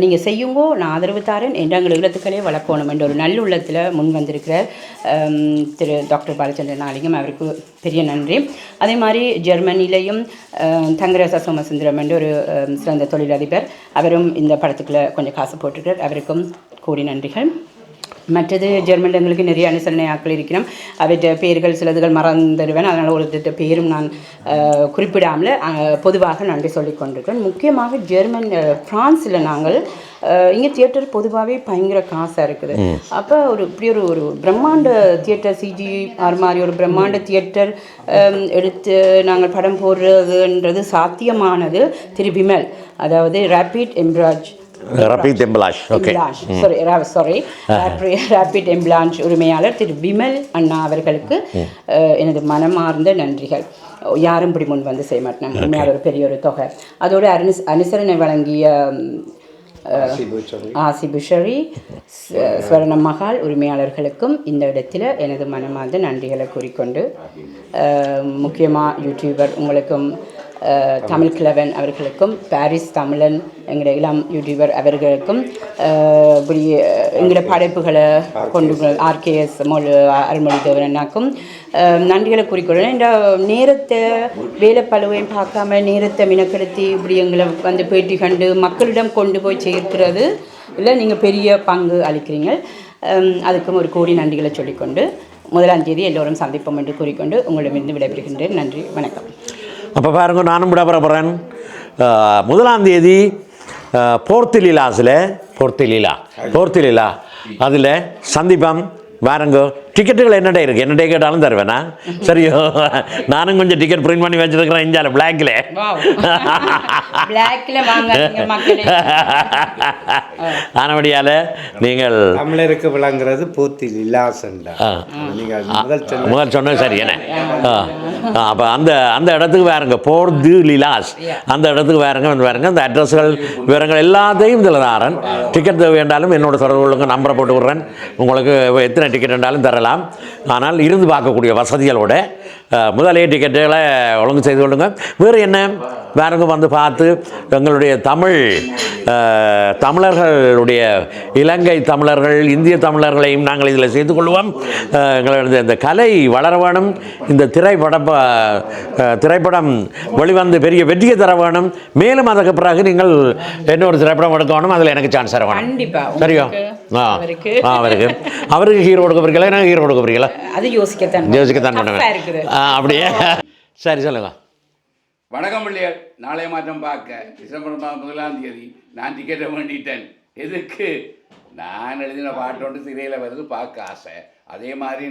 நீங்கள் செய்யுங்கோ, நான் ஆதரவு தாரேன் என்று எங்கள் இல்லத்துக்களே வளர்க்கணும் என்ற ஒரு நல்ல உள்ளத்தில் முன் வந்திருக்கிற திரு டாக்டர் பாலச்சந்திரன் நாகலிங்கம், அவருக்கு பெரிய நன்றி. அதே மாதிரி ஜெர்மனிலையும் தங்கராசா சோமசுந்தரம் என்ற ஒரு சிறந்த தொழிலதிபர், அவரும் இந்த படத்துக்குள்ளே கொஞ்சம் காசு போட்டிருக்கிறார், அவருக்கும் கோடி நன்றிகள். மற்றது ஜெர்மனில் எங்களுக்கு நிறைய அனுசரணை ஆக்கள் இருக்கிறோம். அவற்ற பேர்கள் சிலதுகள் மறந்துடுவேன், அதனால் ஒரு பேரும் நான் குறிப்பிடாமல் பொதுவாக நன்றி சொல்லிக் கொண்டிருக்கிறேன். முக்கியமாக ஃப்ரான்ஸில் நாங்கள் இங்கே தியேட்டர் பொதுவாகவே பயங்கர காசாக இருக்குது. அப்போ இப்படி ஒரு பிரம்மாண்ட தியேட்டர், சிஜிஆர் மாதிரி ஒரு பிரம்மாண்ட தியேட்டர் எடுத்து நாங்கள் படம் போடுறதுன்றது சாத்தியமானது திரு விமல், அதாவது ரேபிட் எம்பிளான்ச் உரிமையாளர் திரு விமல் அண்ணா அவர்களுக்கு எனது மனமார்ந்த நன்றிகள். யாரும் இப்படி முன் வந்து செய்ய மாட்டேன், உண்மையாக ஒரு பெரிய ஒரு தொகை. அதோடு அனுசரணை வழங்கிய ஆசி புஷரி, ஸ்வர்ணம் மகால் உரிமையாளர்களுக்கும் இந்த இடத்துல எனது மனமார்ந்த நன்றிகளை கூறிக்கொண்டு, முக்கியமாக யூடியூபர் உங்களுக்கும், தமிழ் கிழவன் அவர்களுக்கும், பாரிஸ் தமிழன் எங்களோட இளம் யூடியூபர் அவர்களுக்கும், இப்படி எங்களோட படைப்புகளை கொண்டு ஆர்கேஎஸ் அருள்மொழி தேவரனாக்கும் நன்றிகளை குறிக்கொள்ளணும். என்ற நேரத்தை வேலைப்பழுவையும் பார்க்காம நேரத்தை மினக்கெடுத்தி இப்படி எங்களை வந்து பேட்டி கண்டு மக்களிடம் கொண்டு போய் சேர்க்கிறது இல்லை, நீங்கள் பெரிய பங்கு அளிக்கிறீங்க. அதுக்கும் ஒரு கோடி நன்றிகளை சொல்லிக்கொண்டு 1ஆம் தேதி எல்லோரும் சந்திப்போம் என்று கூறிக்கொண்டு உங்களிடமிருந்து விடைபெறுகின்றேன். நன்றி, வணக்கம். அப்போ பாருங்க, நானும் விட போகிறேன். முதலாம் தேதி போர்த்திலீலா அதில் சந்திப்பம் வாரங்கோ. டிக்கெட்டுகள் என்னடே இருக்குது, என்னடே கேட்டாலும் தருவேண்ணா. சரியோ, நானும் கொஞ்சம் டிக்கெட் பிரிண்ட் பண்ணி வச்சுருக்கிறேன் இந்தியாவில் பிளாக்கில். ஆனபடியால் நீங்கள் தமிழருக்கு விளங்குறது போர்த்திலீலாசண்டா. முதல் சொன்னது சரி என்ன. அப்போ அந்த இடத்துக்கு வேறுங்க, போர்த்திலீலாஸ் அந்த இடத்துக்கு வேறுங்க அந்த அட்ரஸ்கள் விவரங்கள் எல்லாத்தையும் இதில் தாரன். டிக்கெட் தேவை என்றாலும் என்னோட தொடர்பு கொள்ளுங்க, நம்பரை போட்டு விட்றேன். உங்களுக்கு எத்தனை டிக்கெட் என்றாலும் தரலாம். ஆனால் இருந்து பார்க்கக்கூடிய வசதிகளோட முதலே டிக்கெட்டுகளை ஒழுங்கு செய்து கொள்ளுங்க. வேறு என்ன வேறங்க வந்து பார்த்து எங்களுடைய தமிழர்களுடைய இலங்கை தமிழர்கள் இந்திய தமிழர்களையும் நாங்கள் இதில் சேர்த்து கொள்வோம். எங்களுடைய இந்த கலை வளர வேணும். இந்த திரைப்படம் வெளிவந்து பெரிய வெற்றியை தர வேணும். மேலும் அதுக்கு பிறகு நீங்கள் இன்னொரு திரைப்படம் எடுக்கணும், அதில் எனக்கு சான்ஸ் தர வேணும். சரியோ? அவருக்கு ஹீரோ கொடுக்க போறீங்களா, எனக்கு ஹீரோ கொடுக்க போறீங்களா? அது யோசிக்கத்தான் பண்ணுவேன். அப்படியே சரி சொல்லுங்க. வணக்கம் பிள்ளைகள். நாளைய மாற்றம் பார்க்க டிசம்பர் 1ஆம் தேதி நான் டிக்கெட்டை வேண்டிட்டேன். எதுக்கு? நான் எழுதின பாட்டோண்டு திரையில் வருது, பார்க்க ஆசை. அதே மாதிரி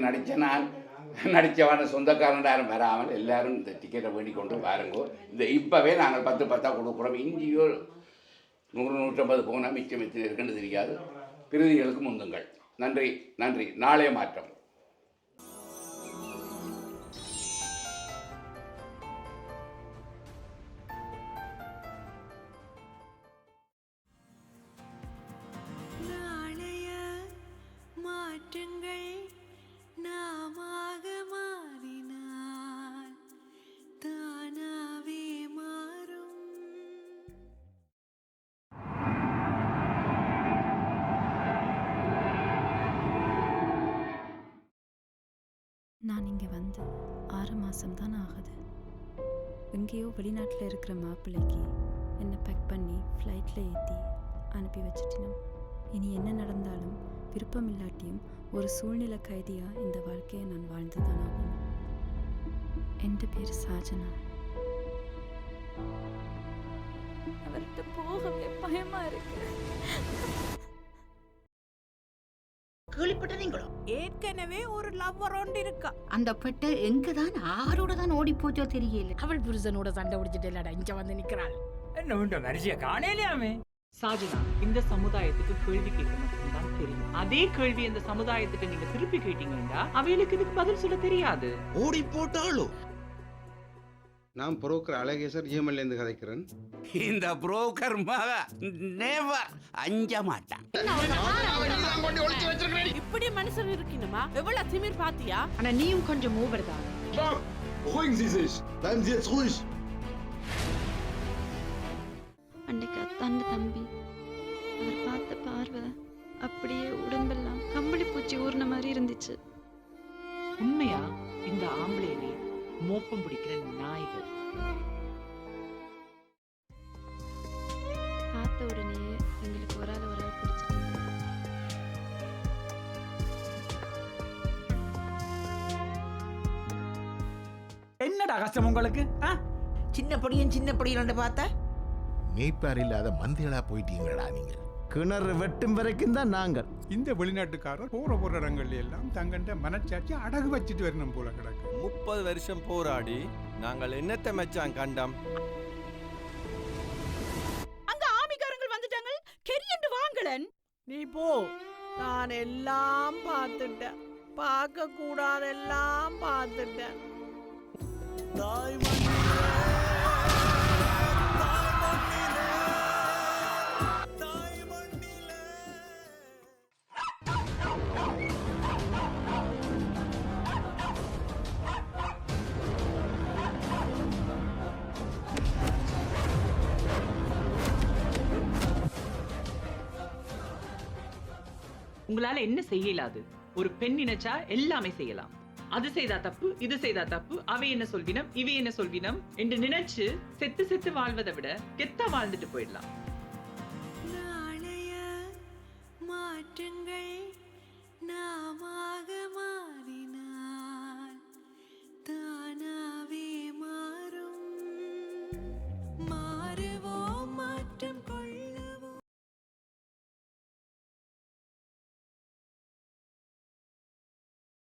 நடித்தவான சொந்தக்காரன் யாரும் வராமல் எல்லாரும் இந்த டிக்கெட்டை வேண்டி கொண்டு வாருங்கோ. இப்போவே நாங்கள் 10 கொடுக்குறோம். இஞ்சியோ 100-150 போனால் மிச்சம் இருக்குன்னு தெரியாது. பிரதிகளுக்கு முந்துங்கள். நன்றி. நாளைய மாற்றம். நான் இங்கே வந்து 6 மாதம்தான் ஆகுது. எங்கேயோ வெளிநாட்டில் இருக்கிற மாப்பிள்ளைக்கு என்னை பேக் பண்ணி ஃப்ளைட்டில் ஏற்றி அனுப்பி வச்சுட்டினோம். இனி என்ன நடந்தாலும் விருப்பம் இல்லாட்டியும் ஒரு சூழ்நிலை கைதியாக இந்த வாழ்க்கையை நான் வாழ்ந்து தான் ஆகணும். என் பேர் சாஜனா. அவர்கிட்ட போகவே பயமாக இருக்கு. கேள்விப்பட்டீங்களோ? ஏற்கனவே ஒரு லவ்வர் ஒன்று இருக்கா. அந்த பெட்டை எங்க தான் ஆரோட தான் ஓடி போச்சோ தெரியல. அவள் புருஷனோட சண்டை பிடிச்சிட்டு இங்க வந்து நிக்கிறாள். என்ன உண்ட மரிசிய காணலையாமே. சாஜனா, இந்த சமுதாயத்துக்கு கேள்வி கேட்க மட்டும்தான் தெரியும். அதே கேள்வி இந்த சமுதாயத்துக்கு நீங்க திருப்பி கேட்டீங்கன்னா அவைகளுக்கு இதுக்கு பதில் சொல்ல தெரியாது. ஓடி போட்டாலும் நான் புரோக்கர் அழகேசர் ஜிஎம்எல்லேருந்து கதைக்கிறேன். இந்த புரோக்கர் நெவர் அஞ்ச மாட்டான். இப்படி மனுஷன் இருக்கணுமா? எவ்வளவு திமிர் பாத்தியா? ஆனா நீயும் கொஞ்சம் ஓவர் தான். அன்னைக்கு அத்தாண்ட தம்பி அவர் பார்த்த பார்வை அப்படியே உடம்பெல்லாம் கம்பளி பூச்சி ஊர்ன மாதிரி இருந்துச்சு. உண்மையா இந்த ஆம்பளையிலே மோப்பம் பிடிக்கிற நாய்கள். பார்த்த உடனே எங்களுக்கு ஒரு ஆள் பிடிச்சிருக்கு. என்னடா கஷ்டம் உங்களுக்கு? சின்ன படியன் பார்த்தா மேய்ப்பார் இல்லாத மந்திகளா போயிட்டீங்களா நீங்க? கிணறு வெட்டும் வரைக்கும் தான் நாங்கள். இந்த வெளிநாட்டுக்காரர் போற இடங்கள்ல எல்லாம் தங்கண்ட மனச்சாட்சி அடகு வச்சுட்டு வரணும் போல கிடக்கு. 30 வருஷம் போராடி நாங்கள் என்னத்தை மச்சான் கண்டம். அங்க ஆமிகாரங்கள் வந்துட்டாங்க. கெரியண்டு வாங்கலன். நீ போ. நான் எல்லாம் பார்த்துட்டேன். பார்க்க கூடாதெல்லாம் பார்த்துட்டேன். உங்களால என்ன செய்யலாது? ஒரு பெண் நினைச்சா எல்லாமே செய்யலாம். அது செய்தா தப்பு, இது செய்தா தப்பு, அவை என்ன சொல்வினம், இவை என்ன சொல்வினம் என்று நினைச்சு செத்து வாழ்வதை விட கெத்தா வாழ்ந்துட்டு போயிடலாம்.